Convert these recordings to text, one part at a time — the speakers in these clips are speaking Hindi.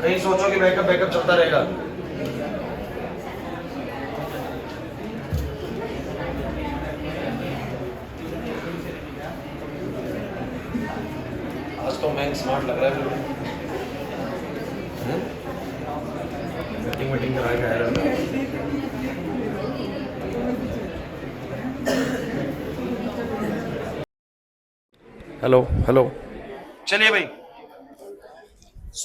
नहीं सोचो कि बैकअप बैकअप चलता रहेगा। आज तो मैं स्मार्ट लग रहा है। मीटिंग मीटिंग करा के आया था। हेलो हेलो, चलिए भाई।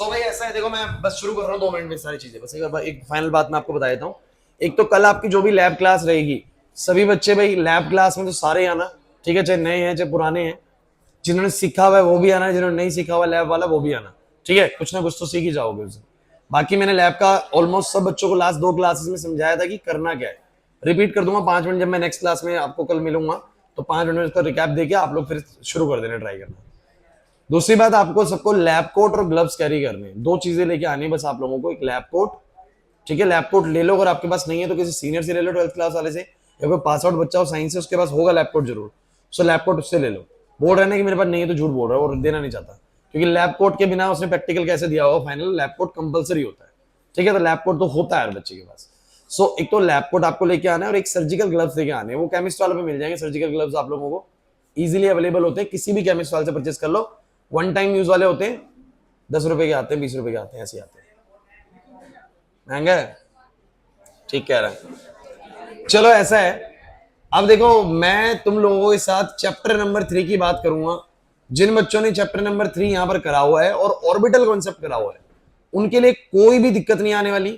भाई ऐसा है, देखो मैं बस शुरू कर रहा हूँ 2 मिनट में सारी चीजें। बस एक फाइनल बात मैं आपको बता देता हूँ। एक तो कल आपकी जो भी लैब क्लास रहेगी, सभी बच्चे भाई लैब क्लास में तो सारे आना, ठीक है, चाहे नए हैं चाहे पुराने हैं। जिन्होंने सीखा हुआ है वो भी आना, जिन्होंने नहीं सीखा हुआ लैब वाला वो भी आना, ठीक है। कुछ ना कुछ तो सीख ही जाओगे उससे। बाकी मैंने लैब का ऑलमोस्ट सब बच्चों को लास्ट 2 क्लासेस में समझाया था कि करना क्या है। रिपीट कर दूंगा 5 मिनट, जब मैं नेक्स्ट क्लास में आपको कल मिलूंगा तो 5 मिनट में इसका रिकैप देके आप लोग फिर शुरू कर देना, ट्राई करना। दूसरी बात, आपको सबको लैब कोट और ग्लव्स कैरी करने, 2 चीजें लेके आनी बस आप लोगों को। एक लैब कोट, ठीक है, लैब कोट ले लो, अगर आपके पास नहीं है तो किसी सीनियर से ले लो, 12th क्लास वाले से, या कोई पास आउट बच्चा हो साइंस से उसके पास होगा लैब कोट जरूर, सो लैब कोट उससे ले लो। बोल रहे हैं कि मेरे पास नहीं है तो झूठ बोल रहा है और देना नहीं चाहता, क्योंकि लैब कोट के बिना उसने प्रैक्टिकल कैसे दिया होगा, फाइनल लैब कोट कंपलसरी होता है, ठीक है। तो लैब कोट तो होता है हर बच्चे के पास। एक तो लैब कोट आपको लेके आना है और एक सर्जिकल ग्लव्स लेके आने हैं। वो केमिस्ट वालों पे मिल जाएंगे सर्जिकल ग्लव्स, आप लोगों को इजीली अवेलेबल होते हैं, किसी भी केमिस्ट वाले से परचेस कर लो। 1 टाइम यूज वाले होते हैं, 10 रुपए के आते हैं, 20 रुपए के आते हैं, ऐसे आते हैं। महंगा है, ठीक कह रहा है। चलो ऐसा है, अब देखो मैं तुम लोगों के साथ चैप्टर नंबर 3 की बात करूंगा। जिन बच्चों ने चैप्टर नंबर 3 यहां पर करा हुआ है और ऑर्बिटल कॉन्सेप्ट करा हुआ है, उनके लिए कोई भी दिक्कत नहीं आने वाली,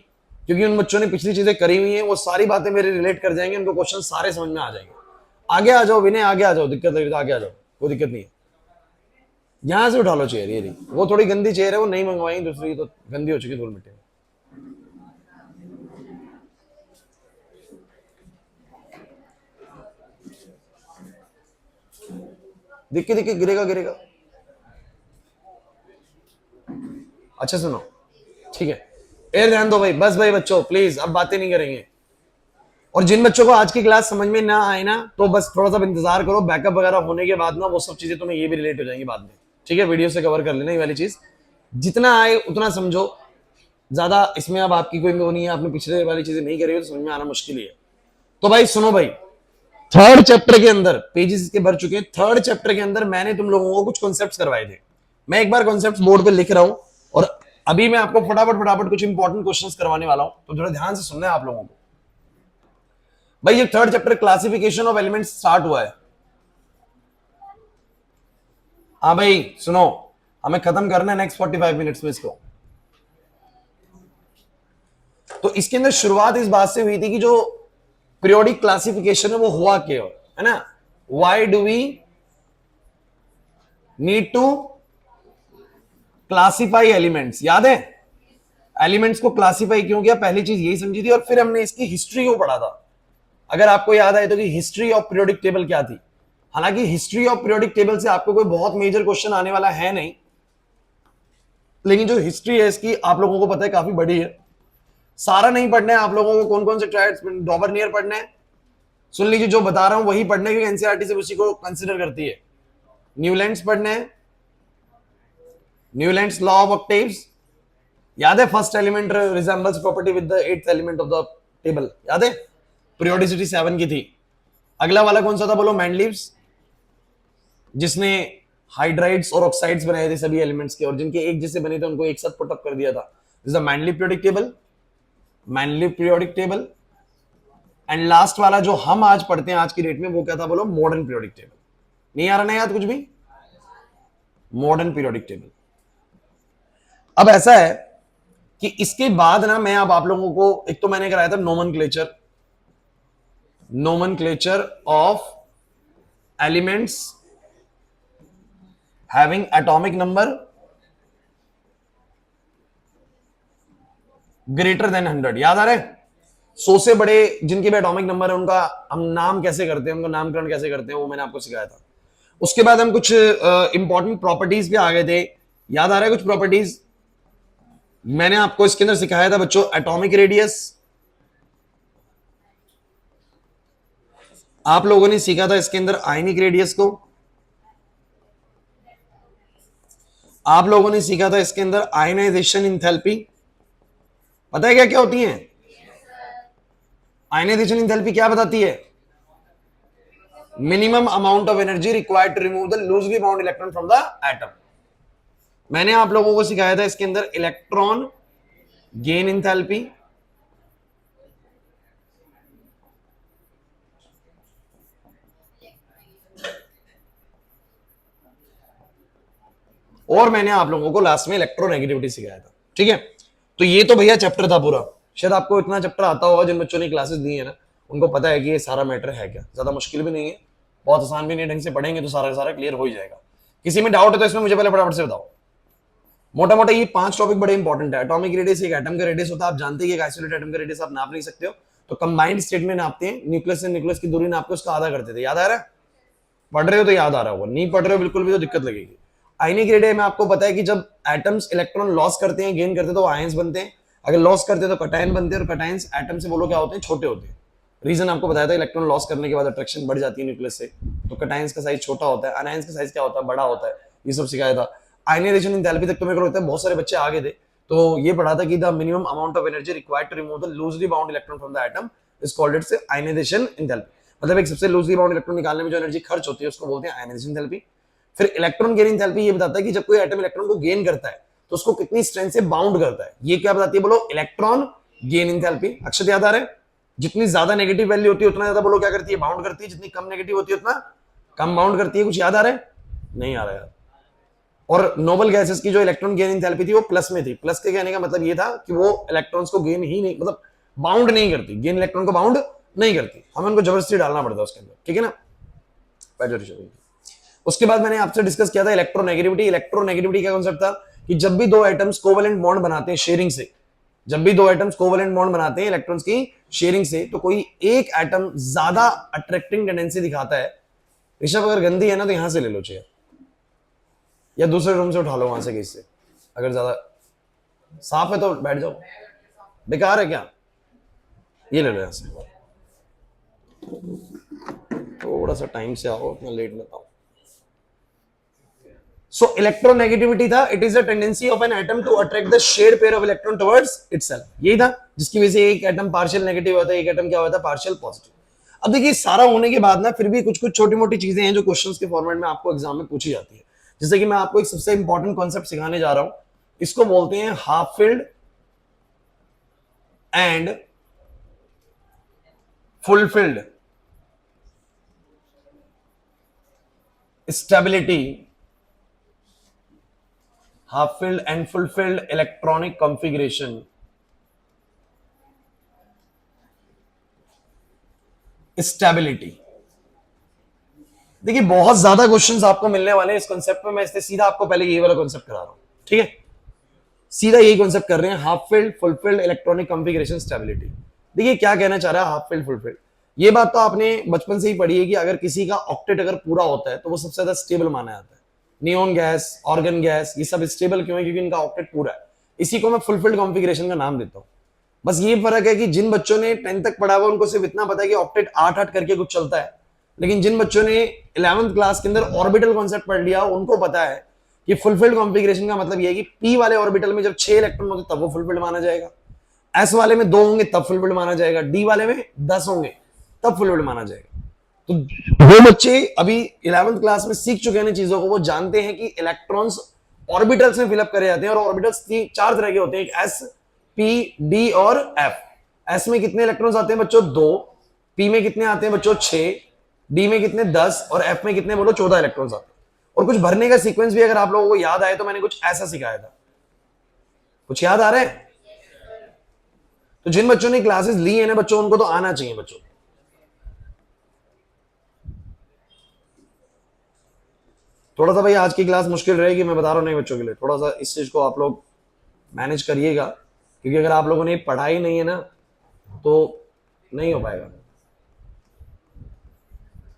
क्योंकि उन बच्चों ने पिछली चीजें करी हुई हैं। वो सारी बातें मेरे रिलेट कर जाएंगे, उनको क्वेश्चन सारे समझ में आ जाएंगे। आगे आ जाओ विनय, आगे आ जाओ, दिक्कत है तो आगे आ जाओ, कोई दिक्कत नहीं है। यहां से उठा लो चेयर, ये नहीं, वो थोड़ी गंदी चेयर है, वो नहीं मंगवाई, दूसरी तो गंदी हो चुकी धूल मिट्टी में। दिक्कत दिक्कत गिरेगा गिरेगा। अच्छा सुनो, ठीक है, एयर ध्यान दो भाई, बस भाई बच्चों प्लीज अब बातें नहीं करेंगे। और जिन बच्चों को आज की क्लास समझ में ना आए ना, तो बस थोड़ा सा इंतजार करो, बैकअप वगैरह होने के बाद ना वो सब चीजें तुम्हें ये भी रिलेट हो जाएंगी बाद में, ठीक है। वीडियो से कवर कर लेना ये वाली चीज, जितना आए उतना समझो। ज्यादा इसमें अब आपकी कोई वो नहीं है, आपने पिछले वाली चीजें नहीं करी हो तो समझ में आना मुश्किल ही है। तो भाई सुनो भाई, थर्ड चैप्टर के अंदर पेजेस इसके भर चुके हैं। थर्ड चैप्टर के अंदर मैंने तुम लोगों को कुछ कॉन्सेप्ट्स करवाए थे। मैं एक बार कॉन्सेप्ट्स बोर्ड पे लिख रहा हूं और अभी मैं आपको फटाफट फटाफट कुछ इंपॉर्टेंट क्वेश्चंस करवाने वाला हूं, तो थोड़ा ध्यान से सुनना है आप लोगों को। भाई ये third chapter classification of elements start हुआ है। हाँ भाई सुनो, हमें खत्म करना है नेक्स्ट 45 मिनट्स में इसको। तो इसके अंदर शुरुआत इस बात से हुई थी कि जो पीरियोडिक क्लासिफिकेशन है वो हुआ क्यों, है ना। Why do we need to classify elements, याद है एलिमेंट्स को क्लासिफाई क्यों किया, पहली चीज यही समझी थी। और फिर हमने इसकी हिस्ट्री को पढ़ा था, अगर आपको याद आए तो, कि हिस्ट्री ऑफ पीरियोडिक टेबल क्या थी। हालांकि हिस्ट्री ऑफ पीरियोडिक टेबल से आपको कोई बहुत मेजर क्वेश्चन आने वाला है नहीं, लेकिन जो हिस्ट्री है इसकी आप लोगों को पता है काफी बड़ी है। सारा नहीं पढ़ना है आप लोगों को, कौन कौन से ट्रायड्स डॉबरनियर पढ़ना है, सुन लीजिए जो बता रहा हूं वही पढ़ना है, क्योंकि एनसीईआरटी से उसी को कंसिडर करती है। न्यूलैंड्स पढ़ना है, न्यूलैंड्स लॉ ऑफ ऑक्टेव्स, याद है first element resembles property with the 8th element of the table, याद है, पीरियोडिसिटी 7 की थी। अगला वाला कौन सा था बोलो, मैंडलीव्स, जिसने हाइड्राइड्स और ऑक्साइड्स बनाए थे सभी एलिमेंट्स के, और जिनके एक जैसे बने थे उनको एक साथ पुट अप कर दिया था। This is the Mendeleev periodic table, Mendeleev periodic table. And last वाला जो हम आज पढ़ते हैं आज की डेट में, वो क्या था बोलो, मॉडर्न पीरियोडिक टेबल। नहीं आ रहा ना याद कुछ भी, मॉडर्न पीरियोडिक टेबल। अब ऐसा है कि इसके बाद ना मैं अब आप लोगों को, एक तो मैंने कराया था nomenclature, nomenclature of elements having atomic number greater than 100, याद आ रहा है। 100 से बड़े जिनके भी एटॉमिक नंबर है उनका हम नाम कैसे करते हैं, उनका नामकरण कैसे करते हैं, वो मैंने आपको सिखाया था। उसके बाद हम कुछ इंपॉर्टेंट प्रॉपर्टीज भी आ गए थे, याद आ रहा है कुछ प्रॉपर्टीज मैंने आपको इसके अंदर सिखाया था बच्चों। एटॉमिक रेडियस आप लोगों ने सीखा था इसके अंदर, आयनिक रेडियस को आप लोगों ने सीखा था इसके अंदर आयनाइजेशन इंथैल्पी, पता है क्या क्या होती है? आयनाइजेशन इंथैल्पी क्या बताती है? Minimum amount of energy required to remove the loosely bound electron from the atom. मैंने आप लोगों को सिखाया था इसके अंदर इलेक्ट्रॉन गेन इंथैल्पी, और मैंने आप लोगों को लास्ट में इलेक्ट्रोनेगेटिविटी सिखाया था। ठीक है, तो ये तो भैया चैप्टर था पूरा। शायद आपको इतना चैप्टर आता होगा, जिन बच्चों ने क्लासेस दी है ना उनको पता है कि ये सारा मैटर है क्या। ज्यादा मुश्किल भी नहीं है, बहुत आसान भी नहीं, ढंग से पढ़ेंगे तो सारा सारा क्लियर हो ही जाएगा। किसी में डाउट है तो इसमें मुझे पहले फटाफट से बताओ। मोटा मोटा ये 5 टॉपिक बड़े इंपॉर्टेंट है। एटॉमिक रेडियस एक एटम का रेडियस होता है, आप जानते हैं कि एक आइसोलेटेड एटम का रेडियस आप नाप नहीं सकते हो, तो कंबाइंड स्टेट में नापते हैं। न्यूक्लियस से न्यूक्लियस की दूरी नाप के उसका आधा करते थे। याद आ रहा है? पढ़ रहे हो तो याद आ रहा होगा, नहीं पढ़ रहे हो बिल्कुल भी तो दिक्कत लगेगी। आयनिक रेडियस में आपको पता है कि जब एटम्स इलेक्ट्रॉन लॉस करते हैं, गेन करते हैं, तो आयंस बनते हैं। अगर लॉस करते हैं तो कटायन बनते हैं, और कटायंस एटम से बोलो क्या होते हैं? छोटे होते हैं। रीजन आपको बताया था, इलेक्ट्रॉन लॉस करने के बाद अट्रैक्शन बढ़ जाती है न्यूक्लियस से, तो कटायंस का साइज छोटा होता है, अनायंस का साइज क्या होता है? बड़ा होता है। ये सब सिखाया था। आयनाइजेशन एंथैल्पी तक तो मेरे को लगता है बहुत सारे बच्चे आगे थे, तो ये पढ़ा था कि the minimum amount of energy required to remove the loosely bound electron from the atom is called its ionisation enthalpy. मतलब एक सबसे लूजली बाउंड इलेक्ट्रॉन निकालने में जो एनर्जी खर्च होती है उसको बोलते हैं आयनाइजेशन एंथैल्पी। फिर इलेक्ट्रॉन गेन एंथैल्पी ये बताता है कि जब कोई एटम इलेक्ट्रॉन को गेन करता है तो उसको कितनी स्ट्रेंथ से बाउंड करता है। ये क्या बताती है? बोलो, इलेक्ट्रॉन गेन एंथैल्पी। अक्षर याद आ रहा है? जितनी ज्यादा नेगेटिव वैल्यू होती है उतना ज्यादा बोलो क्या करती है? बाउंड करती है। जितनी कम नेगेटिव होती है उतना कम बाउंड करती है। कुछ याद आ रहा है? नहीं आ रहा यार। और नोबल गैसेस की जो इलेक्ट्रॉन गेन एंथैल्पी थी वो प्लस में थी। प्लस के कहने का मतलब ये था कि वो इलेक्ट्रॉन्स को गेन ही नहीं, मतलब बाउंड नहीं करती, गेन इलेक्ट्रॉन को बाउंड नहीं करती, हमें उनको जबरदस्ती डालना पड़ता है उसके अंदर। ठीक है ना? उसके बाद मैंने आपसे डिस्कस किया था इलेक्ट्रोनेगेटिविटी। इलेक्ट्रोनेगेटिविटी का कॉन्सेप्ट था कि जब भी दो एटम्स कोवेलेंट बॉन्ड बनाते हैं शेयरिंग से, जब भी दो एटम्स कोवेलेंट बॉन्ड बनाते हैं इलेक्ट्रॉन्स की शेयरिंग से, तो कोई एक एटम ज्यादा अट्रैक्टिंग टेंडेंसी दिखाता है। ऋषभ अगर गंदी है ना तो यहां से ले लो चेयर, या दूसरे रूम से उठा लो, वहां से कहीं से। अगर ज्यादा साफ है तो बैठ जाओ, बेकार है क्या? ये ले लो यहां से। थोड़ा सा टाइम से आओ, मैं लेट लेता हूं। सो इलेक्ट्रोनेगेटिविटी था, it is a tendency of an atom to attract the shared pair of electron towards itself. यही था जिसकी वजह से एक एटम पार्शियल नेगेटिव होता है, एक एटम क्या होता है? Partial positive. अब देखिए सारा होने के बाद ना फिर भी कुछ कुछ छोटी मोटी चीजें हैं जो क्वेश्चंस के फॉर्मेट में आपको एग्जाम में पूछी जाती है। जैसे कि मैं आपको एक सबसे इंपॉर्टेंट कॉन्सेप्ट सिखाने जा रहा हूं, इसको बोलते हैं half filled and fulfilled stability, half filled and fulfilled electronic configuration, stability. देखिए बहुत ज्यादा क्वेश्चंस आपको मिलने वाले हैं इस कॉन्सेप्ट में, मैं इससे सीधा आपको पहले ये वाला कॉन्सेप्ट करा रहा हूं। ठीक है, सीधा यही कॉन्सेप्ट कर रहे हैं, half filled fulfilled electronic configuration stability. देखिए क्या कहना चाह रहा है हाफ फिल्ड फुलफिल्ड। ये बात तो आपने बचपन से ही पढ़ी है कि अगर किसी का ऑक्टेट अगर पूरा होता है तो वो सबसे ज्यादा स्टेबल माना जाता है। नियोन गैस, ऑर्गन गैस, ये सब स्टेबल क्यों है? क्योंकि इनका ऑक्टेट पूरा है। इसी को मैं फुलफिल्ड कॉन्फ़िगरेशन का नाम देता हूं। बस ये फर्क है कि जिन बच्चों ने 10th तक पढ़ा हुआ उनको सिर्फ इतना पता है कि ऑक्टेट 8-8 करके कुछ चलता है, लेकिन जिन बच्चों ने 11th क्लास के अंदर ऑर्बिटल कॉन्सेप्ट पढ़ लिया उनको पता है कि फुलफिल्ड कॉन्फ़िगरेशन का मतलब ये है कि पी वाले ऑर्बिटल में जब 6 इलेक्ट्रॉन होते तब वो फुलफिल्ड माना जाएगा, एस वाले में 2 होंगे तब फुलफिल्ड माना जाएगा, डी वाले में 10 होंगे तब फुलफिल्ड माना जाएगा। तो वो बच्चे अभी 11th क्लास में सीख चुके हैं चीजों को, वो जानते हैं कि इलेक्ट्रॉन्स ऑर्बिटल्स में फिलअप करे जाते हैं, और ऑर्बिटल्स 4 तरह के होते हैं, एस, पी, डी और एफ। एस में कितने इलेक्ट्रॉन्स आते हैं बच्चों? 2। पी में कितने आते हैं बच्चों? 6। डी में कितने? 10। और एफ में कितने बोलो? 14 इलेक्ट्रॉन्स आते हैं। और कुछ भरने का सीक्वेंस भी अगर आप लोगों को याद आए तो मैंने कुछ ऐसा सिखाया था, कुछ याद आ रहा है? तो जिन बच्चों ने क्लासेस ली है ना बच्चों, उनको तो आना चाहिए बच्चों। थोड़ा सा भाई आज की क्लास मुश्किल रहेगी, मैं बता रहा हूं नहीं बच्चों के लिए, थोड़ा सा इस चीज को आप लोग मैनेज करिएगा, क्योंकि अगर आप लोगों ने पढ़ाई नहीं है ना तो नहीं हो पाएगा।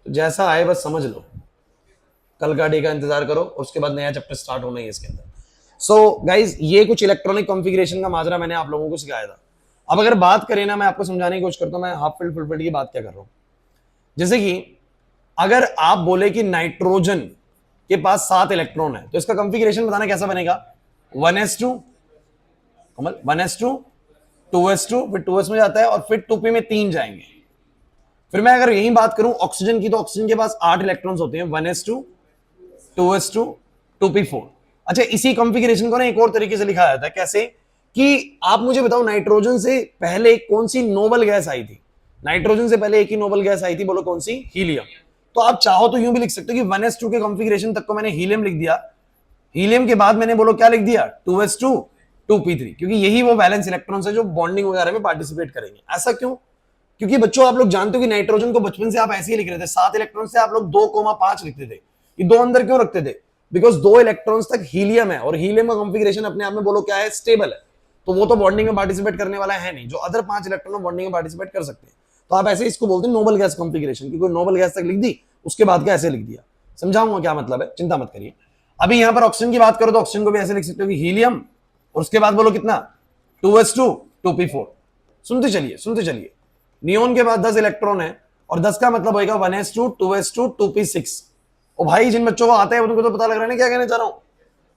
तो जैसा आए बस समझ लो, कल का डे का इंतजार करो, उसके बाद नया चैप्टर स्टार्ट होना ही है इसके अंदर। सो गाइज ये कुछ इलेक्ट्रॉनिक कॉन्फ़िगरेशन का माजरा मैंने आप लोगों को सिखाया था। अब अगर बात करें ना, मैं आपको समझाने की कोशिश करता हूं मैं हाफ फिल्ड फुलफिल्ड की बात क्या कर रहा हूं। जैसे कि अगर आप बोले कि नाइट्रोजन के पास 7 इलेक्ट्रॉन है, तो इसका कंफिगरेशन बताना कैसा बनेगा, 1s2 कमल, 1s2 2s2, फिर 2s में जाता है और फिर 2p में 3 जाएंगे। फिर मैं अगर यही बात करूं ऑक्सीजन की, तो ऑक्सीजन के पास 8 इलेक्ट्रॉन्स होते हैं, 1s2 2s2 2p4। अच्छा, इसी कंफिगरेशन को ना एक और तरीके से लिखा जाता है, कैसे कि आप मुझे बताओ नाइट्रोजन से पहले कौन सी नोबल गैस आई थी, नाइट्रोजन से पहले एक ही नोबल गैस आई थी, बोलो कौन सी, हीलियम। तो आप चाहो तो यूं भी लिख सकते हो कि 1s2 के कंफिगरेशन तक को मैंने हीलियम लिख दिया, हीलियम के बाद मैंने बोलो क्या लिख दिया, 2s2 2p3, क्योंकि यही वो वैलेंस इलेक्ट्रॉन्स है जो बॉन्डिंग वगैरह में पार्टिसिपेट करेंगे। ऐसा क्यों, क्योंकि बच्चों आप लोग जानते हो कि नाइट्रोजन को बचपन से आप ऐसे ही लिख रहे थे, 7 इलेक्ट्रॉन से आप लोग 2,5 लिखते थे। ये 2 अंदर क्यों रखते थे, बिकॉज 2 इलेक्ट्रॉन्स तक हीलियम है, और हीलियम का कंफिगरेशन अपने आप में बोलो क्या है, स्टेबल है, तो वो तो बॉन्डिंग में पार्टिसिपेट करने वाला है नहीं, जो अदर 5 इलेक्ट्रॉन बॉन्डिंग में पार्टिसिपेट कर सकते हैं। तो आप ऐसे इसको बोलते हैं नोबल गैस कंफिगरेशन, कि कोई नोबल गैस तक लिख दी, उसके बाद क्या ऐसे लिख दिया। समझाऊंगा क्या मतलब है, चिंता मत करिए। अभी यहां पर ऑक्सीजन की बात करो तो ऑक्सीजन को भी ऐसे लिख सकते हो कि हीलियम, और उसके बाद बोलो कितना, 2s2 2p4। सुनते चलिए, नियोन के बाद 10 इलेक्ट्रॉन है, और 10 का मतलब होगा 1s2 2s2 2p6। और भाई जिन बच्चों को आता है उनको तो पता लग रहा है ना क्या कहना चाह रहा हूं।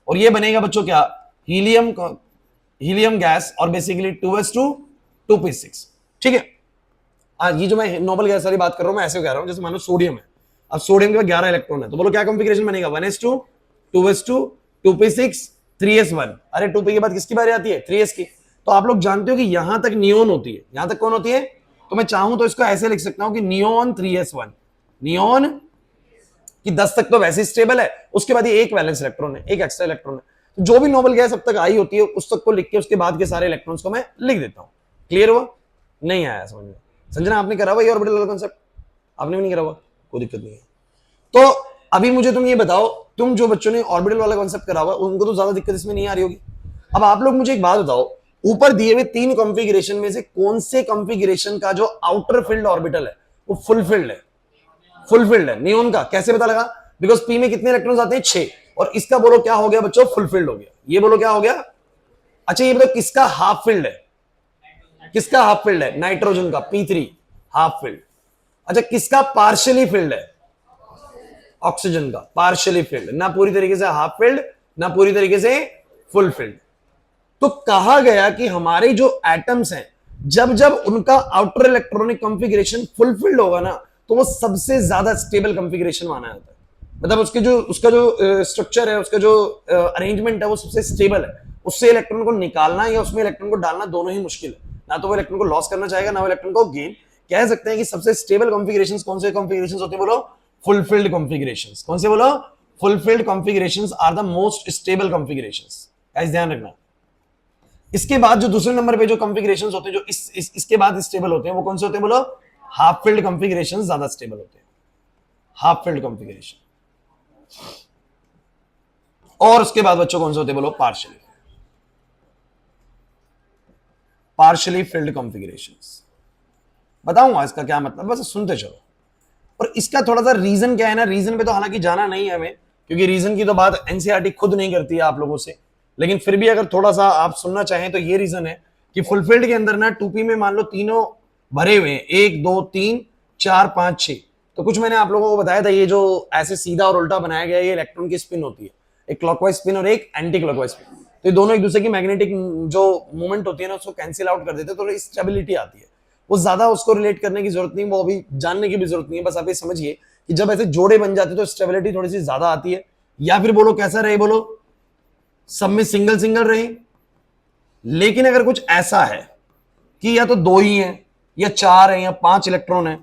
और ये बनेगा बच्चों क्या, हीलियम गैस, और बेसिकली 2s2 2p6। ठीक है, आज ये जो मैं नोबल गैस वाली बात कर रहा हूं, मैं ऐसे कह रहा हूं जैसे मानो सोडियम है, अब सोडियम के बाद 11 इलेक्ट्रॉन है, तो बोलो क्या कंफिगरेशन बनेगा, 1s2 2s2 2p6 3s1। अरे 2p के बाद किसकी बारी आती है, 3s की। तो आप लोग जानते हो कि यहां तक नियोन होती है, यहां तक कौन होती है, तो मैं चाहूं तो इसको ऐसे लिख सकता हूं कि नियोन 3s1, नियोन कि 10 तक तो वैसे स्टेबल है, उसके बाद ये एक वैलेंस इलेक्ट्रॉन है, एक एक्स्ट्रा इलेक्ट्रॉन है। तो जो भी नोबल गैस अब तक आई होती है उस तक को लिख के उसके बाद के सारे इलेक्ट्रॉन्स को मैं लिख देता हूं। क्लियर हुआ, नहीं आया समझ में, संजना आपने करा हुआ ये ऑर्बिटल वाला कांसेप्ट, आपने भी नहीं करा हुआ, कोई दिक्कत नहीं है। तो अभी मुझे तुम ये बताओ, तुम जो बच्चों ने ऑर्बिटल वाला कांसेप्ट करा हुआ उनको तो ज्यादा दिक्कत इसमें नहीं आ रही होगी। अब आप लोग मुझे एक बात बताओ, ऊपर दिए हुए 3 कॉन्फ़िगरेशन में से कौन से कॉन्फ़िगरेशन का जो आउटर फील्ड ऑर्बिटल है वो फुलफिल्ड है, फुलफिल्ड है। नियोन का कैसे पता लगा, बिकॉज पी में कितने इलेक्ट्रॉन्स आते हैं, 6, और इसका बोलो क्या हो गया बच्चों, फुलफिल्ड हो गया। ये बोलो क्या हो गया। अच्छा ये बताओ किसका हाफ फील्ड है, किसका हाफ फील्ड है, नाइट्रोजन का P3 हाफ फील्ड। अच्छा किसका पार्शियली फील्ड है, ऑक्सीजन का पार्शियली फील्ड, ना पूरी तरीके से हाफ फील्ड ना पूरी तरीके से फुल फील्ड। तो कहा गया कि हमारे जो एटम्स हैं जब जब उनका आउटर इलेक्ट्रॉनिक कॉन्फ़िगरेशन फुलफिल्ड होगा ना तो वो सबसे ज्यादा स्टेबल कॉन्फ़िगरेशन माना जाता है। मतलब उसका जो स्ट्रक्चर है, उसका जो अरेंजमेंट है वो सबसे स्टेबल है। उससे इलेक्ट्रॉन को निकालना या उसमें इलेक्ट्रॉन को डालना दोनों ही मुश्किल है, ना तो वो इलेक्ट्रॉन को लॉस करना चाहेगा ना वो इलेक्ट्रॉन को गेन। कह सकते हैं कि सबसे स्टेबल कॉन्फ़िगरेशंस कौन से कॉन्फ़िगरेशंस होते हैं, बोलो फुलफिल्ड कॉन्फ़िगरेशंस। कौन से बोलो, fulfilled configurations are the most stable configurations. Guys ध्यान रखना। इसके बाद जो दूसरे नंबर पे जो कॉन्फ़िगरेशंस होते हैं जो इसके बाद स्टेबल होते हैं वो कौन से होते हैं, बोलो हाफ फील्ड कॉन्फ़िगरेशंस ज्यादा स्टेबल होते हैं, हाफ फील्ड कॉन्फ़िगरेशन। और उसके बाद बच्चों कौन से होते हैं, बोलो पार्शियली फील्ड कॉन्फ़िगरेशंस। बताऊंगा इसका क्या मतलब, बस सुनते चलो। और इसका थोड़ा सा रीजन क्या है ना, रीजन पे तो हालांकि जाना नहीं है हमें, क्योंकि रीजन की तो बात एनसीईआरटी खुद नहीं करती है आप लोगों से, लेकिन फिर भी अगर थोड़ा सा आप सुनना चाहें तो ये रीजन है कि फुलफिल्ड के अंदर ना 2p में मान लो तीनों भरे हुए हैं, 1 2 3 4 5 6। तो कुछ मैंने आप लोगों को बताया था, ये जो ऐसे सीधा और उल्टा बनाया गया है ये इलेक्ट्रॉन की स्पिन होती है, एक क्लॉकवाइज स्पिन और एक एंटी क्लॉकवाइज स्पिन। तो ये दोनों एक दूसरे की मैग्नेटिक जो मूवमेंट होती है ना उसको कैंसिल आउट कर देते हैं, थोड़ी स्टेबिलिटी आती है। वो ज्यादा उसको रिलेट करने की जरूरत नहीं, वो अभी जानने की भी जरूरत नहीं है, बस आप ये समझिए कि जब ऐसे जोड़े बन जाते तो स्टेबिलिटी थोड़ी सी ज्यादा आती है। या फिर बोलो कैसा रहे, बोलो सब में सिंगल सिंगल रहे। लेकिन अगर कुछ ऐसा है कि या तो 2 ही है या 4 है या 5 इलेक्ट्रॉन है,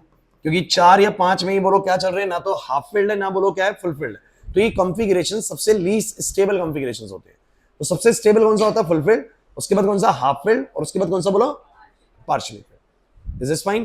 क्योंकि 4 या 5 में ही बोलो क्या चल रहे हैं, ना तो हाफ फील्ड है ना बोलो क्या है फुल फील्ड है, तो ये कॉन्फ़िगरेशन सबसे लीस्ट स्टेबल कॉन्फ़िगरेशंस होते हैं। तो सबसे स्टेबल कौन सा होता है, फुल फील्ड, उसके बाद कौन सा हाफ फील्ड, और उसके बाद कौन सा बोलो partially field. Is this fine.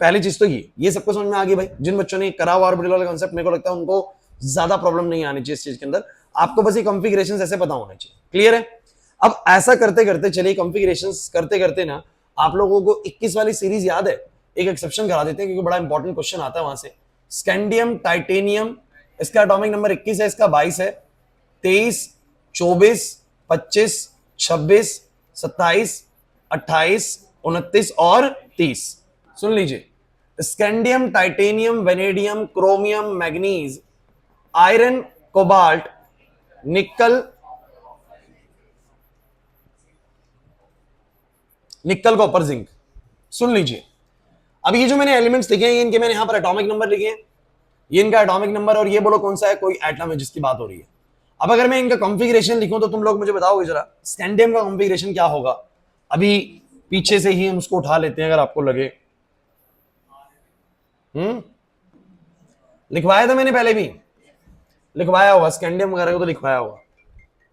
पहली चीज तो ये सबको समझ में आ गई भाई। जिन बच्चों ने करा हुआ ऑर्बिटल वाला कांसेप्ट मेरे को लगता है उनको ज्यादा प्रॉब्लम नहीं आनी चाहिए इस चीज के अंदर, आपको बस ये कॉन्फ़िगरेशंस ऐसे पता होना चाहिए। क्लियर है। अब ऐसा करते करते चलिए कॉन्फ़िगरेशंस करते करते ना आप लोगों को 21 वाली सीरीज याद है, एक एक्सेप्शन करा देते हैं क्योंकि बड़ा इंपॉर्टेंट क्वेश्चन आता है वहां से। स्कैंडियम टाइटेनियम, इसका एटॉमिक नंबर 21 है, इसका 22 है, 23 24 25 26 27 28 29 और 30। सुन लीजिए, scandium titanium vanadium chromium manganese iron cobalt, निकल, निकल कॉपर जिंक। सुन लीजिए, अब ये जो मैंने एलिमेंट्स लिखे हैं, इनके मैंने यहां पर एटॉमिक नंबर लिखे हैं, ये इनका एटॉमिक नंबर, और ये बोलो कौन सा है, कोई एटम है जिसकी बात हो रही है। अब अगर मैं इनका कॉन्फ़िगरेशन लिखूं तो तुम लोग मुझे बताओगे जरा स्कैंडियम का कॉन्फ़िगरेशन क्या होगा। अभी पीछे से ही हम उसको उठा लेते हैं अगर आपको लगे। लिखवाया था मैंने, पहले भी लिखवाया होगा स्कैंडियम वगैरह को, तो लिखवाया होगा,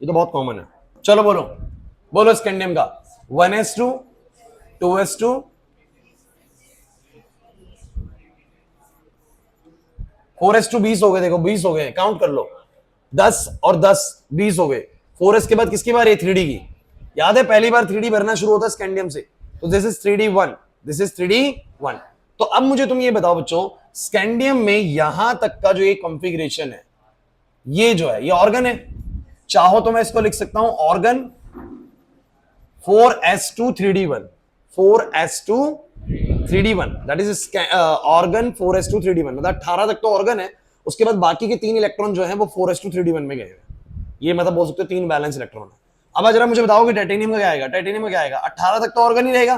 ये तो बहुत कॉमन है। चलो बोलो, बोलो स्कैंडियम का 1s2, 2s2, 4s2, 20 हो गए, देखो 20 हो गए, काउंट कर लो, 10 और 10 20 हो गए। 4s के बाद किसकी बार है, 3d की। याद है पहली बार 3d भरना शुरू होता है स्कैंडियम से, तो this is 3d1, this is 3d1। तो अब मुझे तुम ये बताओ बच्चों, स्कैंडियम में यहां तक का जो ये कॉन्फ़िगरेशन है, ये जो है ये ऑर्गन है। चाहो तो मैं इसको लिख सकता हूं organ 4s2 3d1, 4s2 3d1, that is organ 4s2 3d1, मतलब 18 तक तो ऑर्गन है, उसके बाद बाकी के 3 इलेक्ट्रॉन जो है वो 4s2 3d1 में गए हैं। ये मतलब बोल सकते हो 3 बैलेंस इलेक्ट्रॉन है। अब जरा मुझे बताओ कि टाइटेनियम का क्या आएगा, टाइटेनियम का क्या आएगा, 18 तक तो ऑर्गन ही रहेगा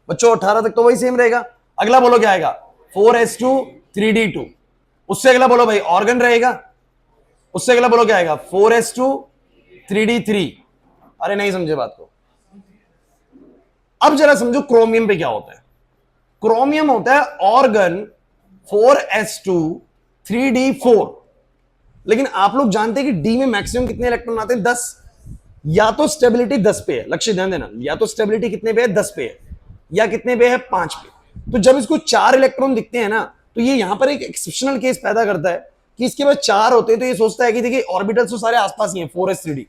बच्चों, 18 तक तो वही सेम रहेगा। अगला बोलो क्या आएगा, 4s2 3d2, उससे अगला बोलो भाई ऑर्गन रहेगा, उससे अगला बोलो क्या आएगा, 4s2 3d3। अरे नहीं समझे बात को। अब जरा समझो क्रोमियम पे क्या होता है। क्रोमियम होता है ऑर्गन 4s2 3d4, लेकिन आप लोग जानते हैं कि डी में मैक्सिमम कितने इलेक्ट्रॉन आते हैं, 10। या तो स्टेबिलिटी 10 पे है, लक्ष्य ध्यान देना, या तो स्टेबिलिटी कितने पे है, 10 पे है, या कितने पे है, 5 पे। तो जब इसको 4 इलेक्ट्रॉन दिखते हैं ना, तो ये यहां पर एक एक्सेप्शनल केस पैदा करता है कि इसके पास 4 होते हैं, तो ये सोचता है कि देखिए ऑर्बिटल्स तो सारे आसपास ही हैं 4s3d।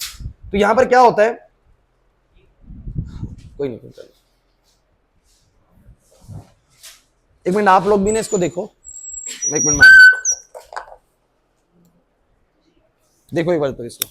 तो यहां पर क्या होता है, कोई नहीं, एक मिनट आप लोग भी ना इसको देखो, एक मिनट में देखो एक बार तो इसको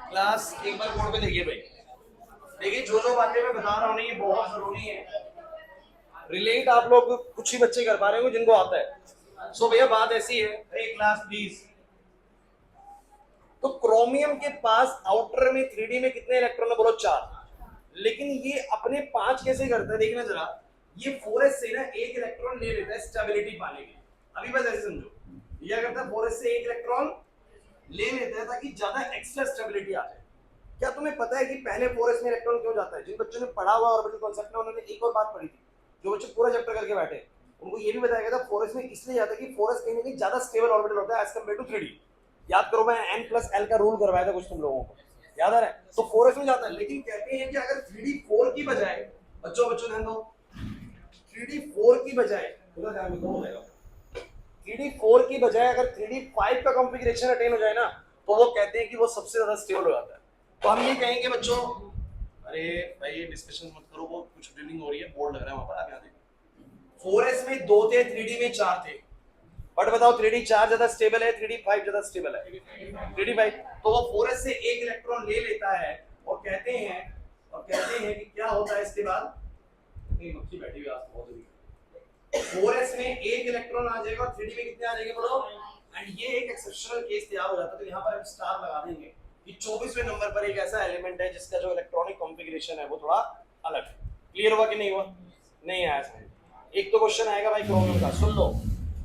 क्लास एक बार बोर्ड पे देखिए भाई, देखिए जो जो बातें मैं बता रहा हूँ ये बहुत जरूरी है। रिलेट आप लोग कुछ ही बच्चे कर पा रहे हो जिनको आता है। सो भैया बात ऐसी है, अरे क्लास प्लीज। तो क्रोमियम के पास आउटर में 3D में कितने इलेक्ट्रॉन है, बोलो 4। लेकिन ये अपने 5 कैसे करता है देखना जरा। ये 4s से ना एक इलेक्ट्रॉन ले लेता है स्टेबिलिटी पाने के लिए। अभी बस ऐसे समझो, ये करता है 4s से एक इलेक्ट्रॉन ले लेता है ताकि ज्यादा एक्स्ट्रा स्टेबिलिटी आ जाए। क्या तुम्हें पता है कि पहले 4s में इलेक्ट्रॉन क्यों जाता है? जिन बच्चों ने पढ़ा हुआ ऑर्बिटल कांसेप्ट में उन्होंने एक और बात पढ़ी थी। जो बच्चे पूरा चैप्टर करके बैठे उनको ये भी बताया गया था 4s में इसलिए जाता है कि 4s कहीं ना कहीं ज्यादा स्टेबल ऑर्बिटल होता है एज कंपेयर टू 3D। याद करो, मैं n+l का रूल करवाया था कुछ तुम लोगों को, याद आ रहा है? तो 4s में जाता है। लेकिन कहते हैं कि अगर 3D 4 की बजाय, बच्चों ध्यान दो, 3D 4 की बजाय, पूरा ध्यान दो, 3D 4 की बजाय अगर 3D 5 का कॉन्फ़िगरेशन अटेन हो जाए ना, तो वो कहते हैं कि वो सबसे ज्यादा स्टेबल हो जाता है। तो हम ये कहेंगे बच्चों, अरे भाई ये डिस्कशन मत करो, वो कुछ ड्रिलिंग हो रही है, बोर्ड लग रहा है वहां पर, आप यहाँ देखो। 4s में 2 थे, 3D में 4 थे। बट बताओ 3D 4 ज्यादा स्टेबल है, 3D 5 ज्यादा स्टेबल है? 3D 5। तो वो 4s से एक इलेक्ट्रॉन ले लेता है और कहते हैं कि क्या होता है इसके बाद, नहीं मक्खी बैठी हुई आज बहुत जरूरी। 4s में एक इलेक्ट्रॉन आ जाएगा और 3D में कितने आ जाएंगे बोलो? एंड ये एक एक्सेप्शनल केस तैयार हो जाता है। तो यहाँ पर हम स्टार लगा देंगे कि 24वें नंबर पर एक ऐसा एलिमेंट है जिसका जो इलेक्ट्रॉनिक कॉन्फ़िगरेशन है वो थोड़ा अलग है। क्लियर हुआ कि नहीं हुआ? नहीं आया समझ। एक तो क्वेश्चन आएगा भाई क्रोमियम का, सुन लो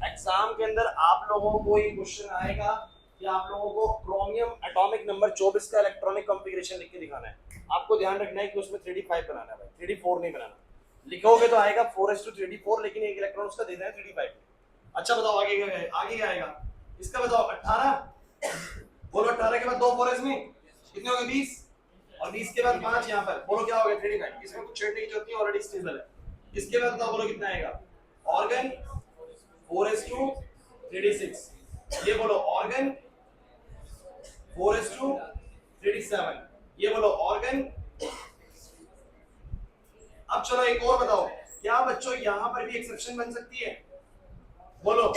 एग्जाम के अंदर आप लोगों को ये क्वेश्चन आएगा कि आप लोगों को क्रोमियम एटॉमिक नंबर 24 का इलेक्ट्रॉनिक कॉन्फ़िगरेशन लिख के दिखाना है। आपको ध्यान रखना है कि उसमें 3D 5 बनाना है भाई, 3D 4 नहीं बनाना। लिखोगे तो आएगा 4s/3D 4, लेकिन एक इलेक्ट्रॉन उसका देना है 3D 5। अच्छा बताओ आगे क्या आएगा इसका, बताओ 18। बोलो 18 के बाद 2 4s में कितने हो गए? 20। और 20 के बाद 5 यहाँ पर, बोलो क्या हो गया? 3D 5। इसमें कुछ छेड़ने की जरूरत नहीं, ऑलरेडी स्टेबल है। इसके बाद बताओ बोलो कितना आएगा? Organ 4s/3D 6। ये बोलो ऑर्गन 4s/3D 7। ये बोलो ऑर्गन। अब चलो एक और बताओ, क्या बच्चों यहाँ पर भी एक्सेप्शन बन सकती है? बोलो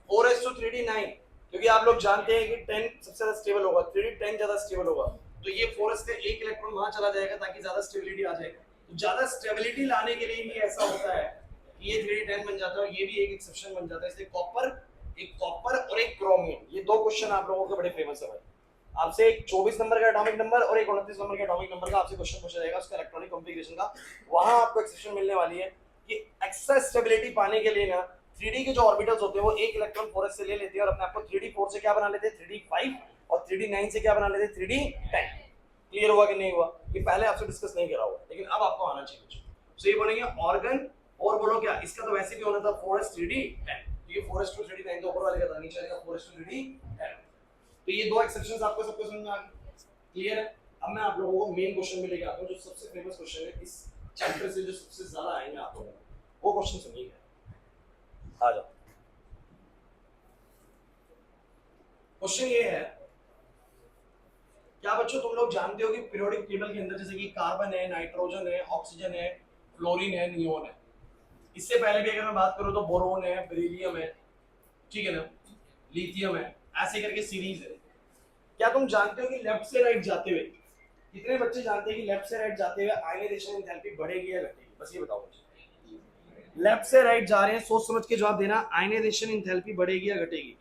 4s/3D 9, क्योंकि आप लोग जानते हैं कि 10 सबसे ज्यादा स्टेबल होगा, 3D 10 ज्यादा स्टेबल होगा। तो ये 4s का एक इलेक्ट्रॉन वहां चला जाएगा ताकि ज्यादा स्टेबिलिटी आ जाए। तो ज्यादा स्टेबिलिटी लाने के लिए ही ऐसा होता है कि ये 3D 10 बन जाता है और ये भी एक एक्सेप्शन बन जाता है। इसलिए एक कॉपर और एक क्रोमियम, ये 2 क्वेश्चन आप लोगों के बड़े फेमस है भाई। आपसे एक 24 नंबर का एटॉमिक नंबर और एक 29 नंबर का एटॉमिक नंबर का आपसे क्वेश्चन पूछा जाएगा उसका इलेक्ट्रॉनिक कॉन्फ़िगरेशन का। वहां आपको एक्सेप्शन मिलने वाली है कि एक्स्ट्रा स्टेबिलिटी पाने के लिए ना 3D के जो ऑर्बिटल्स होते हैं वो एक इलेक्ट्रॉन 4s से ले लेते हैं और अपने आप को 3D 4 से क्या बना लेते हैं? 3D 5। और 3D 9 से क्या बना लेते हैं? 3D 10। क्लियर हुआ कि नहीं हुआ? ये पहले आपसे डिस्कस नहीं करा हुआ, लेकिन अब आपको आना चाहिए कुछ। सो ये बोलेंगे ऑर्गन, और बोलो क्या इसका तो वैसे भी होना था 4s/3D 10। ये 4s/3D 9 तो ऊपर वाले का था, नीचे वाले का 4s/3D 10। तो ये 2 एक्सेप्शंस आपको सबको समझ में आ गए? क्लियर है? अब मैं आप लोगों को मेन क्वेश्चन में लेके आता हूं जो सबसे फेमस क्वेश्चन है इस चैप्टर से, जो सबसे ज्यादा आएंगे आप लोगों को। वो क्वेश्चन सुनिए, आ जाओ। क्वेश्चन ये है, क्या बच्चों तुम लोग जानते हो कि पीरियोडिक टेबल के अंदर जैसे कि कार्बन है, नाइट्रोजन है, ऑक्सीजन है, फ्लोरीन है, नियोन है। इससे पहले भी अगर मैं बात करूं तो बोरोन है, बेरिलियम है, ठीक है ना, लिथियम है, ऐसे करके सीरीज है। क्या तुम जानते हो कि लेफ्ट से राइट जाते हुए, कितने बच्चे जानते हैं कि लेफ्ट से राइट जाते हुए आयनाइजेशन एंथैल्पी बढ़ेगी या घटेगी? बस ये बताओ मुझे। लेफ्ट से राइट जा रहे हैं, सोच समझ के जवाब देना, आयनाइजेशन एंथैल्पी बढ़ेगी या घटेगी?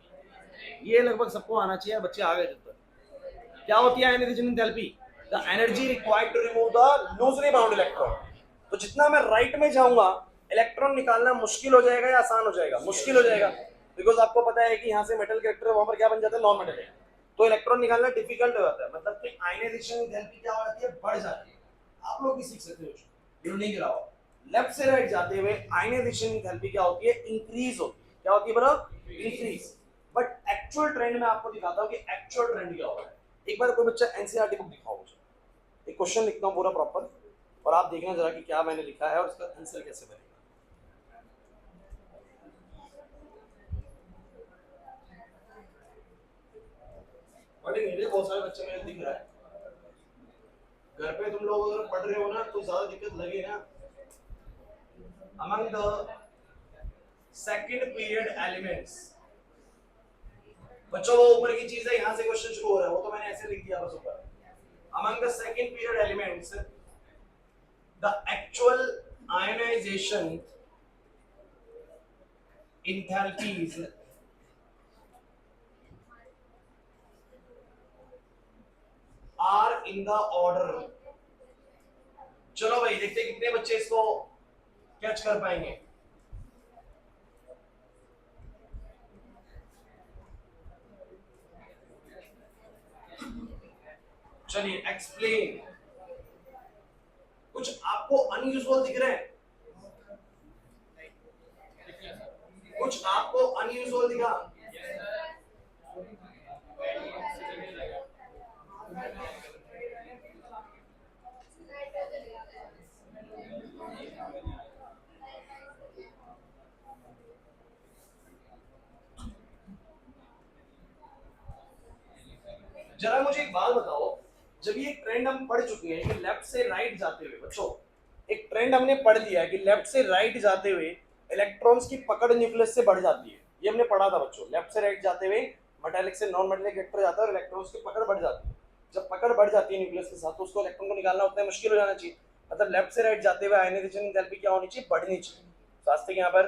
ये लगभग सबको आना चाहिए, बच्चे आ गए जब तक। क्या होती है ionisation enthalpy? The energy required to remove the loosely bound electron. तो जितना मैं राइट में जाऊंगा इलेक्ट्रॉन निकालना मुश्किल हो जाएगा या आसान हो जाएगा? मुश्किल हो जाएगा, बिकॉज आपको पता है कि यहाँ से मेटल कैरेक्टर वहां पर क्या बन जाता है, नॉन मेटल है, तो इलेक्ट्रॉन निकालना डिफिकल्ट हो जाता है, मतलब कि आयनाइजेशन एंथैल्पी क्या हो जाती है, बढ़ जाती है। आप लोग भी सीख सकते हो, नहीं गिराओ। लेफ्ट से राइट जाते हुए आयनाइजेशन एंथैल्पी क्या होती है, इंक्रीज होती है। क्या होती है bro? Increase. But actual trend में आपको दिखाता हूं कि एक्चुअल ट्रेंड क्या होता है। एक बार कोई बच्चा एनसीईआरटी बुक दिखाओ मुझे, एक क्वेश्चन लिखता हूं पूरा प्रॉपर, और आप देखना जरा कि क्या मैंने लिखा है और उसका आंसर कैसे बनेगा। बड़े मेरे बहुत सारे बच्चे मेरे दिख रहा है, घर पे तुम लोग अगर पढ़ रहे हो ना तो ज्यादा दिक्कत लगे ना। Among the second period elements, बच्चों वो ऊपर की चीज है, यहां से क्वेश्चन शुरू हो रहा है, वो तो मैंने ऐसे लिख दिया बस ऊपर। Among the second period elements the actual ionisation enthalpies are in the order। चलो भाई देखते हैं कितने बच्चे इसको कैच कर पाएंगे। चलिए एक्सप्लेन। कुछ आपको अनयूजुअल दिख रहे हैं? कुछ आपको अनयूजुअल दिखा? जरा मुझे एक बात बताओ, जब ये ट्रेंड हम पढ़ चुके हैं कि लेफ्ट से राइट जाते हुए, बच्चों एक ट्रेंड हमने पढ़ लिया है कि लेफ्ट से राइट जाते हुए इलेक्ट्रॉन्स की पकड़ न्यूक्लियस से बढ़ जाती है। ये हमने पढ़ा था बच्चों, लेफ्ट से राइट जाते हुए मेटालिक से नॉन मेटालिक इलेक्ट्रॉन जाता है और इलेक्ट्रॉन्स की पकड़ बढ़ जाती है। जब पकड़ बढ़ जाती है न्यूक्लियस के साथ तो उसको इलेक्ट्रॉन को निकालना उतना मुश्किल हो जाना चाहिए। मतलब लेफ्ट से राइट जाते हुए आयनाइजेशन एंथैल्पी क्या होनी चाहिए, बढ़नी चाहिए। तो आज तक यहाँ पर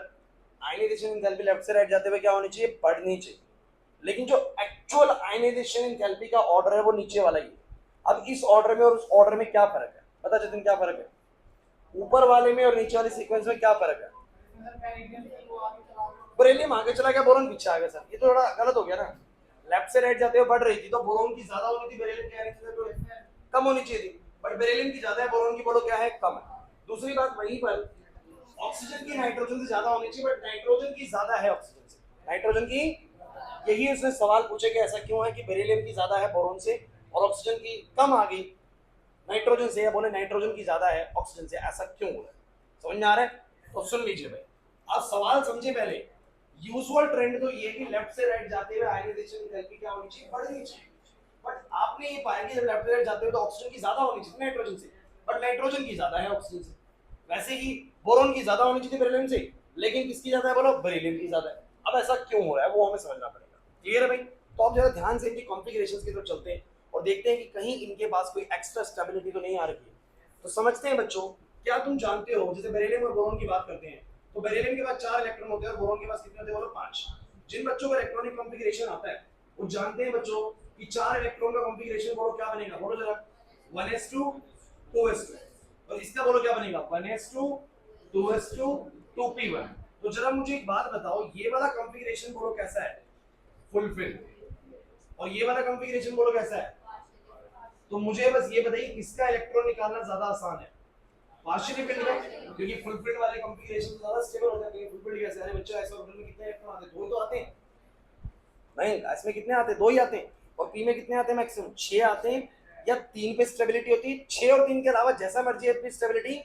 आयनाइजेशन एंथैल्पी लेफ्ट से राइट जाते हुए क्या होनी चाहिए, बढ़नी चाहिए। लेकिन जो एक्चुअल आयनाइजेशन एंथैल्पी का ऑर्डर है वो नीचे वाला ही है। अब इस ऑर्डर में और उस ऑर्डर में क्या फर्क है, पता जतिन क्या फर्क है? ऊपर वाले में और नीचे वाले सीक्वेंस में क्या फर्क है? बेरिलियम आगे चला गया, बोरॉन पीछे आ गया। सर ये तो थोड़ा गलत हो गया ना। लेफ्ट से राइट जाते हुए बढ़ रही थी तो बोरॉन की ज्यादा होनी थी, बेरिलियम की कम होनी चाहिए थी, बट बेरिलियम की ज्यादा है, बोरॉन की बोलो क्या है, कम है। दूसरी बात वहीं पर ऑक्सीजन की नाइट्रोजन से ज्यादा होनी चाहिए, बट नाइट्रोजन की ज्यादा है ऑक्सीजन से, नाइट्रोजन की। यही उसने सवाल पूछे कि ऐसा क्यों है कि बेरिलियम की ज्यादा है बोरॉन से और ऑक्सीजन की कम आ गई नाइट्रोजन से, या बोले नाइट्रोजन की ज्यादा है ऑक्सीजन से, ऐसा क्यों हो रहा है? समझ में आ रहा है? तो सुन लीजिए भाई, आप सवाल समझे पहले। यूजुअल ट्रेंड तो ये कि लेफ्ट से राइट जाते हुए आयनाइजेशन एंथैल्पी क्या होनी चाहिए, बढ़नी चाहिए। बट आपने ये पाया कि जब लेफ्ट से राइट जाते हुए तो ऑक्सीजन की ज्यादा होनी चाहिए नाइट्रोजन से, बट नाइट्रोजन की ज्यादा है ऑक्सीजन से। वैसे ही बोरॉन की ज्यादा होनी चाहिए बेरिलियम से, लेकिन किसकी ज्यादा है, बोलो बेरिलियम की ज्यादा है। अब ऐसा क्यों हो रहा है वो हमें समझना पड़ेगा। क्लियर है भाई? तो आप जरा ध्यान से इनकी कॉन्फ़िगरेशंस की तरफ चलते हैं और देखते हैं कि कहीं इनके पास कोई एक्स्ट्रा स्टेबिलिटी तो नहीं आ रही है। तो समझते हैं बच्चों, क्या तुम जानते हो जैसे बेरिलियम और बोरॉन की बात करते हैं तो बेरिलियम के पास 4 इलेक्ट्रॉन होते हैं और बोरॉन के पास कितने होते हैं, बोलो 5। जिन बच्चों का इलेक्ट्रॉनिक कॉन्फ़िगरेशन आता है वो जानते हैं बच्चों कि 4 इलेक्ट्रॉन का कॉन्फ़िगरेशन बोलो क्या बनेगा, बोलो जरा 1s2 2s2, और इसका बोलो क्या बनेगा 1s2 2s2 2p1। तो जरा मुझे एक बात बताओ, ये वाला कॉन्फ़िगरेशन बोलो कैसा है, फुलफिल, और ये वाला कॉन्फ़िगरेशन बोलो कैसा है। तो मुझे बस ये बताइए किसका इलेक्ट्रॉन निकालना ज्यादा आसान है, पार्शियली फिल्ड का, क्योंकि फुल फिल्ड वाले कॉन्फ़िगरेशन ज्यादा स्टेबल होते हैं। क्योंकि फुल फिल्ड कैसे, अरे बच्चों ऐसे ऑर्बिटल में कितने इलेक्ट्रॉन आते हैं, 2 ही तो आते हैं। नहीं, इसमें कितने आते हैं, 2 ही आते हैं। और पी में कितने आते हैं, मैक्सिमम 6 आते हैं, या 3 पे स्टेबिलिटी होती है। 6 और 3 के अलावा जैसा मर्जी अपनी स्टेबिलिटी,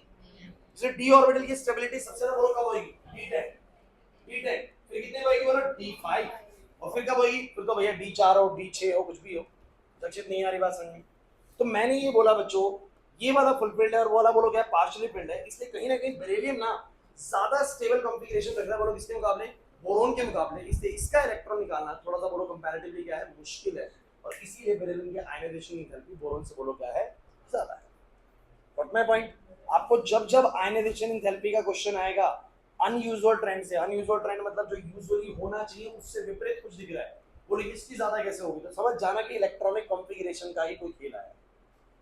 जैसे डी ऑर्बिटल की स्टेबिलिटी सबसे ज्यादा बोलो कब होगी, d10, d10। फिर कितने होगी बोलो d5, और फिर कब होगी, फिर तो भैया d4 हो d6 हो कुछ भी हो। लक्षित नहीं आ रही बात समझ में? तो मैंने ये बोला बच्चों, ये वाला फुल फिल्ड है और वो वाला बोलो क्या पार्शियली फिल्ड है, इसलिए कहीं ना कहीं बेरिलियम ना ज्यादा स्टेबल कॉन्फ़िगरेशन रख रहा है बोलो किसके मुकाबले, बोरॉन के मुकाबले। इसलिए इसका इलेक्ट्रॉन निकालना थोड़ा सा बोलो कंपैरेटिवली क्या है, मुश्किल है, और इसीलिए बेरिलियम की आयनाइजेशन एंथैल्पी बोरॉन से बोलो क्या है, ज्यादा है। What my point? आपको जब जब आयनाइजेशन एंथैल्पी का क्वेश्चन आएगा अनयूजुअल ट्रेंड से, अनयूजुअल ट्रेंड मतलब जो यूजुअली होना चाहिए उससे विपरीत कुछ दिख रहा है, बोले इसकी ज्यादा कैसे होगी, तो समझ जाना कि इलेक्ट्रॉनिक कॉन्फ़िगरेशन का ही कोई खेल है।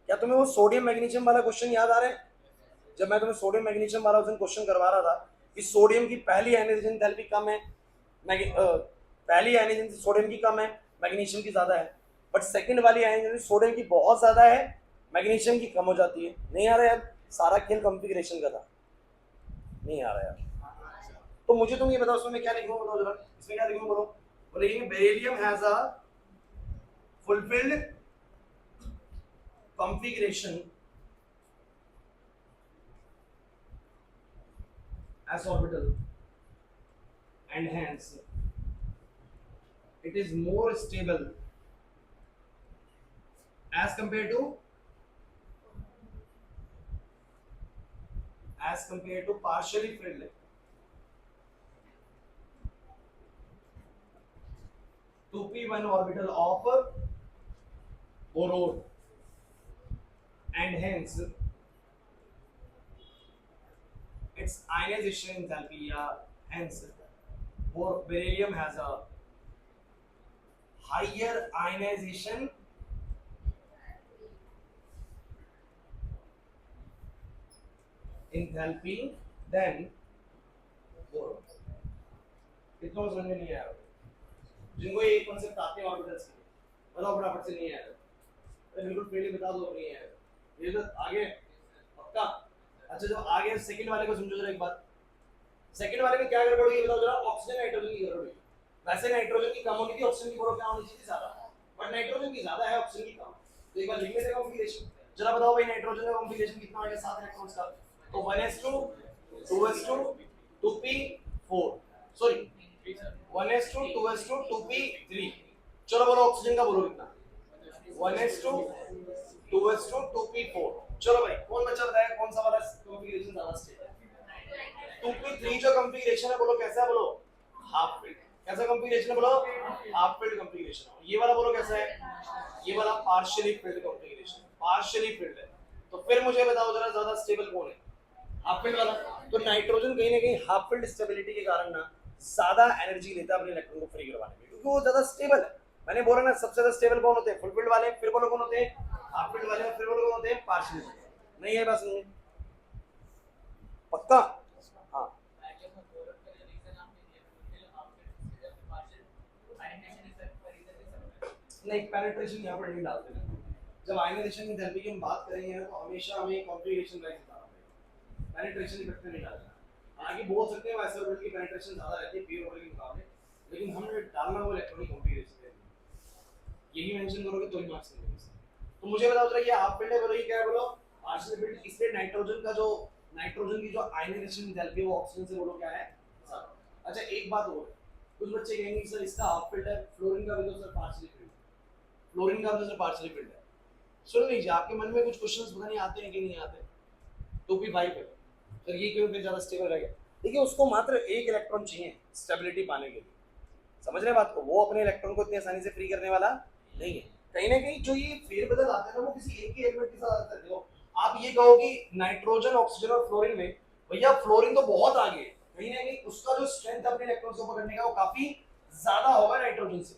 क्या तुम्हें वो सोडियम मैग्नीशियम वाला क्वेश्चन याद आ रहा है, जब मैं तुम्हें सोडियम मैग्नीशियम वाला उस दिन क्वेश्चन करवा रहा था कि सोडियम की पहली आयनाइजेशन एंथैल्पी कम है, पहली आयनाइजेशन सोडियम की कम है, मैग्नीशियम की ज्यादा है, बट सेकंड वाली आयनाइजेशन सोडियम की बहुत ज्यादा है, मैग्नीशियम की कम हो जाती है। नहीं आ रहा यार, सारा खेल कॉन्फ़िगरेशन का था। नहीं आ रहा यार, तो मुझे तुम ये बताओ इसमें मैं क्या लिखूंगा, बताओ जरा इसमें क्या लिखूंगा, बोलो। बोलेंगे beryllium has a fulfilled configuration as orbital and hence it is more stable as compared to partially filled 2p1 orbital of boron and hence its ionization enthalpy, hence beryllium has a higher ionization enthalpy than boron। इतना समझ में नहीं आया जिनको ये कॉन्सेप्ट आते हैं ऑर्बिटल्स के, बताओ फटाफट से। नहीं आया तो बिल्कुल पहले बता दो, नहीं आया ये तो आगे पक्का। अच्छा जो आगे सेकंड वाले को समझो जरा एक बात, सेकंड वाले में क्या गड़बड़ हुई बताओ जरा। ऑक्सीजन नाइट्रोजन की गड़बड़ हुई। वैसे नाइट्रोजन की कम होनी थी, ऑक्सीजन की क्या होनी चाहिए, ज्यादा, बट नाइट्रोजन की ज्यादा है, ऑक्सीजन की कम। तो एक बार लिख लेते हैं कॉन्फ़िगरेशन जरा, बताओ भाई नाइट्रोजन का कॉन्फ़िगरेशन कितना आ गया 7 इलेक्ट्रॉन्स का। तो 1s2 2s2 2p4, sorry 1s2 2s2 2p3। चलो बोलो ऑक्सीजन का बोलो कितना, 1s2 2s2 2p4। चलो भाई कौन बच्चा बताएगा कौन सा वाला कॉन्फ़िगरेशन ज्यादा स्टेबल है। 2p3 जो कॉन्फ़िगरेशन है बोलो कैसा है, बोलो हाफ फिल्ड। कैसा कॉन्फ़िगरेशन है बोलो, हाफ फिल्ड कॉन्फ़िगरेशन। ये वाला बोलो कैसा है, ये वाला partially field configuration, partially field है। तो फिर मुझे बताओ जरा ज्यादा स्टेबल कौन है, हाफ फिल्ड वाला। तो नाइट्रोजन कहीं ना कहीं हाफ फिल्ड स्टेबिलिटी के कारण ना ज्यादा एनर्जी लेता है अपने इलेक्ट्रॉन को फ्री करवाने में, क्योंकि वो ज्यादा स्टेबल है। मैंने बोला ना सबसे ज्यादा स्टेबल कौन होते हैं, फुल फिल्ड वाले, फिर बोलो कौन होते हैं, हाफ फिल्ड वाले, फिर बोलो कौन होते हैं, पार्शियल। नहीं है बस, नहीं पक्का। हाँ नहीं, पेनिट्रेशन यहाँ पर नहीं डालते हैं। जब आयनाइजेशन की एंथैल्पी की हम बात करेंगे तो हमेशा हमें कॉन्फ़िगरेशन वाइज बताना पड़ेगा, पेनिट्रेशन इफेक्ट नहीं डालना। हालांकि बोल सकते हैं वैसे ऑर्बिटल की पेनिट्रेशन ज्यादा रहती है पी ऑर्बिटल के मुकाबले, लेकिन हमने डालना वो इलेक्ट्रॉनिक कॉन्फ़िगरेशन है, यही मेंशन करोगे तो ही मार्क्स मिलेंगे। तो मुझे बताओ जरा ये हाफ फिल्ड है, बोलो ये क्या है, बोलो पार्शियल फिल्ड। इसलिए नाइट्रोजन का जो नाइट्रोजन की जो आयनाइजेशन एंथैल्पी है वो ऑक्सीजन से बोलो क्या है, ज्यादा। अच्छा एक बात और, कुछ बच्चे कहेंगे सर इसका हाफ फिल्ड है, फ्लोरीन का भी तो सर पार्शियल फिल्ड, फ्लोरीन का भी तो सर पार्शियल फिल्ड है। सुन लीजिए, आपके मन में कुछ क्वेश्चंस पता नहीं आते हैं कि नहीं आते। 2p5 है सर, ये क्यों फिर ज्यादा स्टेबल रहेगा। देखिए उसको मात्र एक इलेक्ट्रॉन चाहिए स्टेबिलिटी पाने के लिए, समझ रहे हैं बात को। वो अपने इलेक्ट्रॉन को इतनी आसानी से फ्री करने वाला नहीं है। कहीं ना कहीं जो ये फेरबदल आता है ना वो किसी एक ही एलिमेंट के साथ आता है। देखो आप ये कहो कि नाइट्रोजन ऑक्सीजन और फ्लोरीन में, भैया फ्लोरीन तो बहुत आगे है, कहीं ना कहीं उसका जो स्ट्रेंथ अपने इलेक्ट्रॉन को पकड़ने का वो काफी ज्यादा होगा नाइट्रोजन से।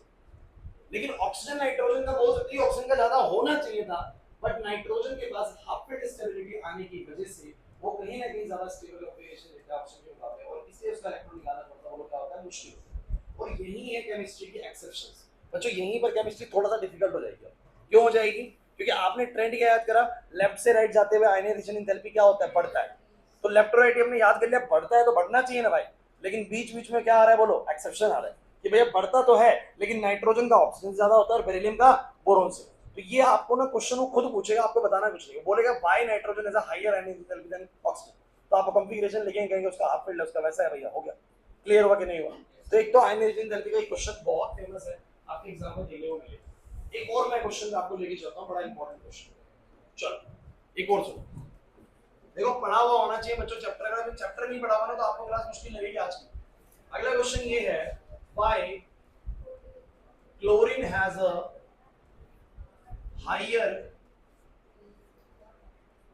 लेकिन ऑक्सीजन नाइट्रोजन का बोल सकती है ऑक्सीजन का ज्यादा होना चाहिए था, बट नाइट्रोजन के पास हाफ फिल्ड स्टेबिलिटी आने की वजह से वो कहीं ना कहीं ज्यादा स्टेबल कॉन्फ़िगरेशन देता है ऑक्सीजन के मुकाबले, और इसलिए उसका इलेक्ट्रॉन निकालना पड़ता है, वो क्या होता है, मुश्किल होता है। और यही है केमिस्ट्री की एक्सेप्शंस। बच्चों यहीं पर केमिस्ट्री थोड़ा सा डिफिकल्ट हो जाएगी। क्यों हो जाएगी, क्योंकि आपने ट्रेंड क्या याद करा, लेफ्ट से राइट जाते हुए आयनाइजेशन एंथैल्पी क्या होता है, बढ़ता है। तो लेफ्ट और राइट हमने याद कर लिया, बढ़ता है तो बढ़ना चाहिए ना भाई, लेकिन बीच बीच में क्या आ रहा है, बोलो एक्सेप्शन आ रहा है कि भैया बढ़ता तो है लेकिन नाइट्रोजन का ऑक्सीजन ज्यादा होता है और बेरिलियम का बोरोन से। तो ये आपको ना क्वेश्चन वो खुद पूछेगा, आपको बताना कुछ नहीं, बोलेगा why nitrogen is a higher energy than oxygen. तो आप कॉन्फ़िगरेशन लिखेंगे, कहेंगे उसका हाफ फील्ड है, उसका वैसा है, भैया हो गया। क्लियर हुआ कि नहीं हुआ। तो एक तो आयनाइजेशन एनर्जी का एक क्वेश्चन बहुत फेमस है, आपके एग्जाम में देखने को मिले। एक और मैं क्वेश्चन आपको लेके चलता हूं, बड़ा इंपॉर्टेंट क्वेश्चन। चलो एक और सुनो, देखो पढ़ा हुआ होना चाहिए बच्चों चैप्टर, अगर चैप्टर नहीं पढ़ा हुआ ना तो आपको क्लास मुश्किल लगेगी आज की। अगला क्वेश्चन ये है, why chlorine has a higher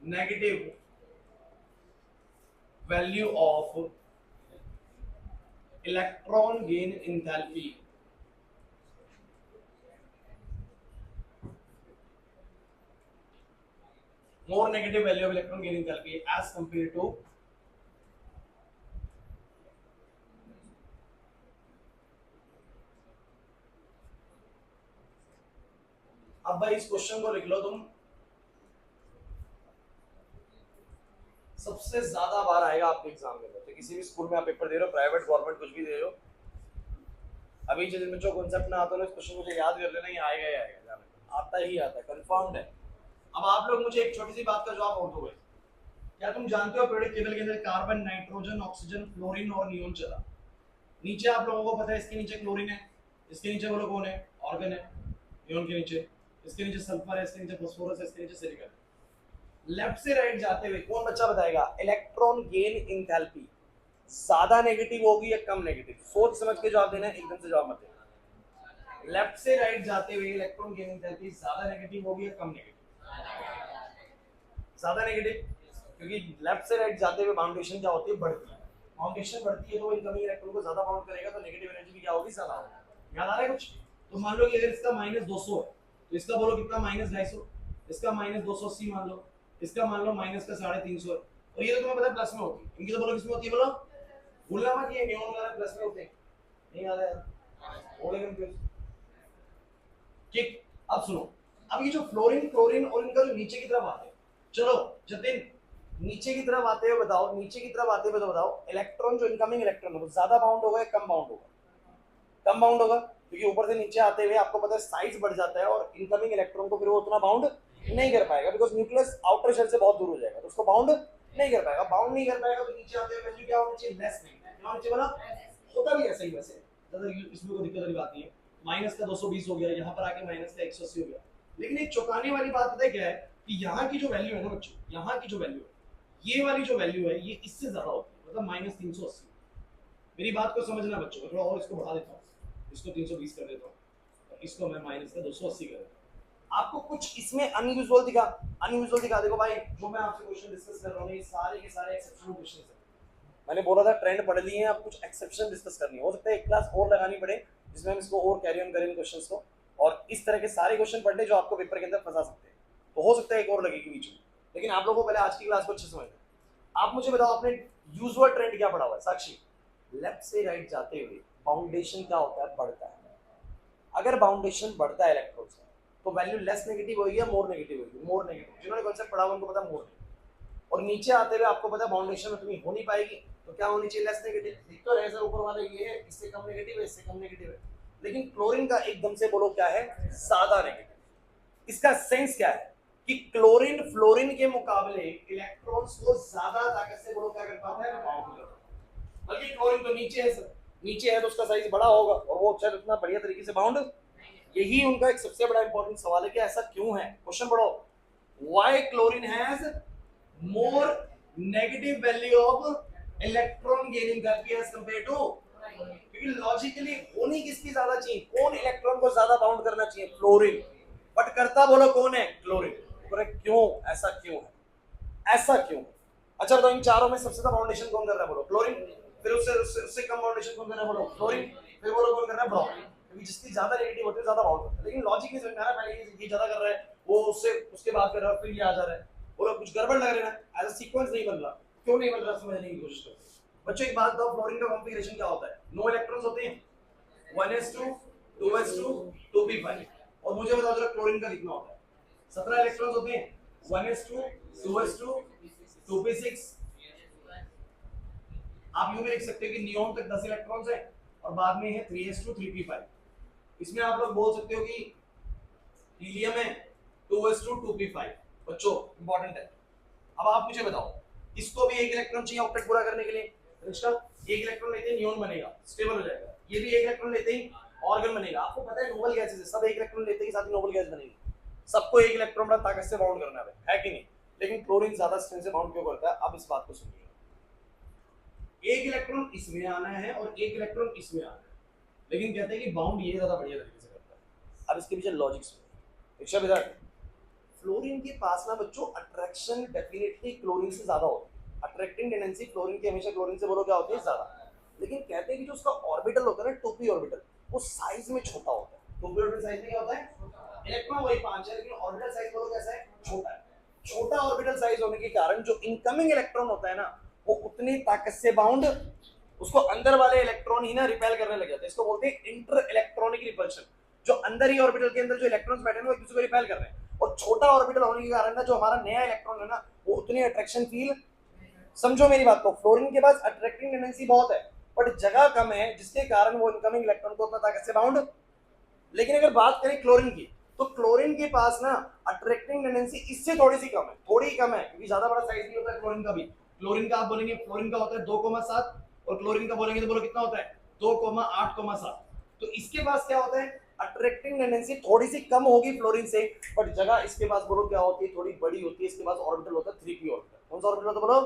negative value of electron gain enthalpy more negative value of electron gaining enthalpy as compared to अब भाई इस क्वेश्चन को लिख लो तुम, सबसे ज्यादा बार आएगा आपके एग्जाम में, तो किसी भी स्कूल में आप पेपर दे रहे हो, प्राइवेट गवर्नमेंट कुछ भी दे रहे हो, अभी जिस बच्चों को कांसेप्ट ना आता है इस क्वेश्चन को याद कर लेना, ये आएगा ही आएगा, आता ही आता है, कंफर्म्ड है। अब आप लोग मुझे एक छोटी सी बात का जवाब और दोगे, क्या तुम जानते हो पीरियोडिक टेबल के अंदर कार्बन, नाइट्रोजन, ऑक्सीजन, फ्लोरीन और नियोन चला, नीचे आप लोगों को पता है इसके नीचे क्लोरीन है, इसके नीचे बोलो कौन है, ऑर्गन है, नियोन के नीचे, इसके नीचे सल्फर है, इसके नीचे फास्फोरस है, इसके नीचे सिलिकॉन है। लेफ्ट से राइट जाते हुए कौन बच्चा बताएगा इलेक्ट्रॉन गेन एंथैल्पी ज्यादा नेगेटिव होगी या कम नेगेटिव, सोच समझ के जवाब देना है, एकदम से जवाब मत देना। लेफ्ट से राइट जाते हुए इलेक्ट्रॉन गेन एंथैल्पी ज्यादा नेगेटिव होगी या कम नेगेटिव, ज्यादा नेगेटिव, क्योंकि लेफ्ट से राइट जाते हुए बाउंडेशन क्या होती है, बढ़ती है, बाउंडेशन बढ़ती है तो इनकमिंग इलेक्ट्रॉन को ज्यादा बाउंड करेगा, तो नेगेटिव एनर्जी भी क्या होगी, ज्यादा होगी। याद आ रहा है कुछ? तो मान लो कि अगर इसका -200 है तो इसका बोलो कितना, -250, इसका -280 मान लो, इसका मान लो माइनस का 350 है, और ये तो तुम्हें पता है प्लस में होती है, इनकी तो बोलो किसमें होती है, बोलो भूलना मत, ये नियॉन वगैरह प्लस में होते हैं, नहीं आ रहा है, हो गए कंफ्यूज, ठीक। अब सुनो, अब ये जो फ्लोरीन, क्लोरीन और इनका जो नीचे की तरफ आते हैं, चलो जतिन नीचे की तरफ आते हुए बताओ, नीचे की तरफ आते हुए तो बताओ इलेक्ट्रॉन जो इनकमिंग इलेक्ट्रॉन है वो ज्यादा बाउंड होगा या कम बाउंड होगा, कम बाउंड होगा, क्योंकि ऊपर से नीचे आते हुए आपको पता है साइज बढ़ जाता है और इनकमिंग इलेक्ट्रॉन को फिर वो उतना बाउंड नहीं कर पाएगा, बिकॉज न्यूक्लियस आउटर शेल से बहुत दूर हो जाएगा, तो उसको बाउंड नहीं कर पाएगा, बाउंड नहीं कर पाएगा तो नीचे आते हुए वैल्यू क्या होनी चाहिए, लेस नहीं, क्या होनी चाहिए, बोला होता भी ऐसा ही, वैसे ज्यादा इसमें कोई दिक्कत वाली बात नहीं है, माइनस का 220 हो गया, यहाँ पर आके माइनस का 180 हो गया, लेकिन एक चौंकाने वाली बात पता है क्या है, कि यहाँ की जो वैल्यू है ना बच्चों, यहाँ की जो वैल्यू है, ये वाली जो वैल्यू है ये इससे ज्यादा होती है, मतलब -380। मेरी बात को समझना बच्चों को, थोड़ा और इसको बढ़ा देता हूँ, इसको 320 कर देता हूँ, इसको मैं -280 कर देता हूँ, आपको कुछ इसमें अनयूजुअल दिखा देखो भाई, जो मैं आपसे क्वेश्चन डिस्कस कर रहा हूँ ये सारे के सारे एक्सेप्शनल क्वेश्चंस हैं, मैंने बोला था ट्रेंड पढ़ लिए हैं, आप कुछ एक्सेप्शन डिस्कस करनी हो सकता है एक क्लास और लगानी पड़े जिसमें हम इसको और कैरी ऑन करें क्वेश्चंस को, और इस तरह के सारे क्वेश्चन पढ़ने जो आपको पेपर के अंदर फंसा सकते हैं, तो हो सकता है एक और लगेगी बीच में, लेकिन आप लोगों को पहले आज की क्लास को अच्छे समझना। आप मुझे बताओ आपने यूजुअल ट्रेंड क्या पढ़ा हुआ है, साक्षी, लेफ्ट से राइट जाते हुए बाउंडेशन क्या होता है, बढ़ता है, अगर बाउंडेशन बढ़ता है इलेक्ट्रॉन से तो वैल्यू लेस नेगेटिव होगी या मोर नेगेटिव होगी, मोर नेगेटिव, जिन्होंने कॉन्सेप्ट पढ़ा उनको पता मोर नेगेटिव, और नीचे आते हुए आपको पता बाउंडेशन में तुम्हें हो नहीं पाएगी तो क्या होनी चाहिए, लेस नेगेटिव, दिख तो रहे सर ऊपर वाले ये है, इससे कम नेगेटिव है, इससे कम नेगेटिव है, लेकिन क्लोरीन का एकदम से बोलो क्या है, ज्यादा नेगेटिव। इसका सेंस क्या है कि क्लोरीन फ्लोरीन के मुकाबले इलेक्ट्रॉन्स को ज्यादा ताकत से बोलो क्या कर पाता है, बाउंड कर पाता है, बल्कि क्लोरीन तो नीचे है सर, नीचे है तो उसका साइज बड़ा होगा और वो अच्छा इतना बढ़िया तरीके से बाउंड, यही उनका एक सबसे बड़ा इंपॉर्टेंट सवाल है कि ऐसा क्यों है, क्वेश्चन पढ़ो, why chlorine has more negative value of electron gaining energy as compare to, क्योंकि लॉजिकली होनी किसकी ज्यादा चाहिए, कौन इलेक्ट्रॉन को ज्यादा बाउंड करना चाहिए, फ्लोरीन, बट करता बोलो कौन है, क्लोरीन, क्यों, ऐसा क्यों है, ऐसा क्यों? अच्छा बताओ इन चारों में सबसे ज्यादा बाउंडेशन कौन कर रहा है, बोलो क्लोरीन, फिर उससे कम बाउंडेशन कौन कर रहा है, बोलो फ्लोरीन, फिर बोलो कौन कर रहा है, ब्रोमीन, क्योंकि जिसकी ज्यादा नेगेटिव होती है ज्यादा बाउंड करता है, लेकिन लॉजिक नहीं समझ में आ रहा, पहले ये ज्यादा कर रहा है, वो उससे उसके बाद कर रहा है, फिर ये आ जा रहा है, और कुछ गड़बड़ लग रहा है ना, एज अ सीक्वेंस नहीं बन रहा, क्यों नहीं बन रहा समझने की कोशिश करो। बच्चों एक बात बताओ, फ्लोरीन का कॉन्फ़िगरेशन क्या होता है, 9 इलेक्ट्रॉन्स होते हैं, 1s2 2s2 2p5, और मुझे बताओ जरा क्लोरीन का कितना होता है, 17 इलेक्ट्रॉन्स होते हैं, 1s2 2s2 2p6, आप यूं भी लिख सकते हो कि नियोन तक 10 इलेक्ट्रॉन्स है और बाद में है 3s2 3p5, इसमें आप लोग बोल सकते हो कि हीलियम है 2s2 2p5, बच्चों इंपॉर्टेंट है। अब आप मुझे बताओ इसको भी एक इलेक्ट्रॉन चाहिए ऑक्टेट पूरा करने के लिए, रिश्ता एक इलेक्ट्रॉन लेते ही नियोन बनेगा, स्टेबल हो जाएगा, ये भी एक इलेक्ट्रॉन लेते ही ऑर्गन बनेगा, आपको पता है नोबल गैसेस है, सब एक इलेक्ट्रॉन लेते ही साथ ही नोबल गैस बनेगी, सबको एक इलेक्ट्रॉन बड़ा ताकत से बाउंड करना है कि नहीं, लेकिन क्लोरीन ज्यादा स्ट्रेंथ से बाउंड क्यों करता है, अब इस बात को सुनिए, एक इलेक्ट्रॉन इसमें आना है और एक इलेक्ट्रॉन इसमें आना है, लेकिन कहते हैं कि बाउंड ये ज्यादा बढ़िया तरीके से करता है। अब इसके पीछे लॉजिक सुनिए, शिक्षा विद्यार्थी, फ्लोरीन के पास ना बच्चों अट्रैक्शन डेफिनेटली क्लोरीन से ज्यादा होती है, अट्रैक्टिंग टेंडेंसी फ्लोरीन की हमेशा क्लोरीन से बोलो क्या होती है, ज्यादा, लेकिन कहते हैं कि जो उसका ऑर्बिटल होता है ना, टोपी ऑर्बिटल, वो साइज में छोटा होता है, टोपी ऑर्बिटल साइज में क्या होता है, इलेक्ट्रॉन वही 5 है लेकिन ऑर्बिटल साइज बोलो कैसा है, छोटा है, छोटा ऑर्बिटल साइज होने के कारण जो इनकमिंग इलेक्ट्रॉन होता है ना वो उतनी ताकत से बाउंड, उसको अंदर वाले इलेक्ट्रॉन ही ना रिपेल करने लग जाते हैं। इसको बोलते हैं इंटर इलेक्ट्रॉनिक रिपल्शन। जो अंदर ही ऑर्बिटल के अंदर जो इलेक्ट्रॉन्स बैठे हैं वो एक दूसरे को रिपेल कर रहे हैं। और छोटा ऑर्बिटल होने के कारण ना जो हमारा नया इलेक्ट्रॉन है ना वो उतनी अट्रैक्शन फील, समझो मेरी बात को, फ्लोरीन के पास अट्रैक्टिंग टेंडेंसी बहुत है बट जगह कम है जिसके कारण वो इनकमिंग इलेक्ट्रॉन को उतना ताकत से बाउंड। लेकिन अगर बात करें क्लोरीन की तो क्लोरीन के पास ना अट्रैक्टिंग टेंडेंसी इससे थोड़ी सी कम है, थोड़ी कम है क्योंकि ज्यादा बड़ा साइज नहीं होता है क्लोरीन का भी। क्लोरीन का आप बोलेंगे फ्लोरीन का होता है 2,7 और क्लोरीन का बोलेंगे तो बोलो कितना होता है 2,8,7। तो इसके पास क्या होता है अट्रैक्टिंग टेंडेंसी थोड़ी सी कम होगी फ्लोरीन से, बट जगह इसके पास बोलो क्या होती है थोड़ी बड़ी होती है। इसके पास ऑर्बिटल होता है 3p ऑर्बिटल। कौन सा ऑर्बिटल होता है बोलो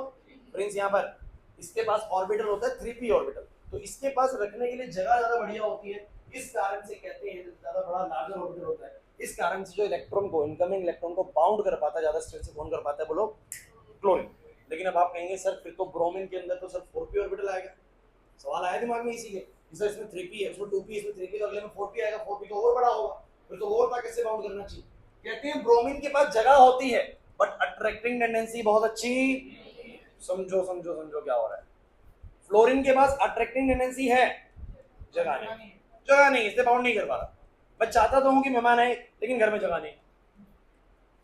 फ्रेंड्स, यहाँ पर इसके पास ऑर्बिटल होता है 3p ऑर्बिटल। तो इसके पास रखने के लिए जगह ज्यादा बढ़िया होती है, इस कारण से कहते हैं ज्यादा बड़ा लार्जर ऑर्बिटल होता है। इस कारण से जो इलेक्ट्रॉन को इनकमिंग इलेक्ट्रॉन को बाउंड कर पाता है, ज्यादा स्ट्रेंथ से कौन कर पाता है बोलो क्लोरीन। लेकिन अब आप कहेंगे सर फिर तो ब्रोमीन के अंदर तो सर 4p ऑर्बिटल आएगा। सवाल आया दिमाग में इसी के, सर इसमें 3p है, इसमें 2p, इसमें 3p, तो अगले में 4p आएगा, 4p तो और बड़ा होगा, फिर तो और ताकत से बाउंड करना चाहिए। कहते हैं ब्रोमीन के पास जगह होती है बट अट्रैक्टिंग टेंडेंसी बहुत अच्छी, समझो समझो समझो क्या हो रहा है। फ्लोरीन के पास अट्रैक्टिंग टेंडेंसी है, जगह नहीं, जगह नहीं, इससे बाउंड नहीं कर पा रहा। मैं चाहता तो हूँ कि मेहमान आए लेकिन घर में जगह नहीं।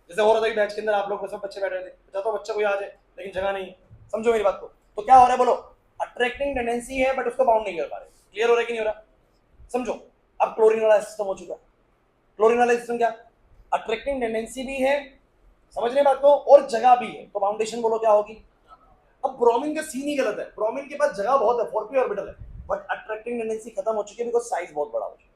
जैसे हो रहा था कि बैच के अंदर आप लोग सब बच्चे बैठे थे, चाहता हूँ बच्चा कोई आ जाए लेकिन जगह नहीं। समझो मेरी बात को, तो क्या हो रहा है बोलो अट्रैक्टिंग टेंडेंसी है बट उसको बाउंड नहीं कर पा रहे। क्लियर हो रहा है कि नहीं हो रहा, समझो। अब क्लोरीन वाला सिस्टम हो चुका। क्लोरीन वाला सिस्टम क्या, अट्रैक्टिंग टेंडेंसी भी है, समझ रहे बात को, और जगह भी है, तो बाउंडेशन बोलो क्या होगी। अब ब्रोमीन का सीन ही गलत है, ब्रोमीन के पास जगह बहुत है, 4p ऑर्बिटल है, बट अट्रैक्टिंग टेंडेंसी खत्म हो चुकी है बिकॉज साइज बहुत बड़ा हो चुका है।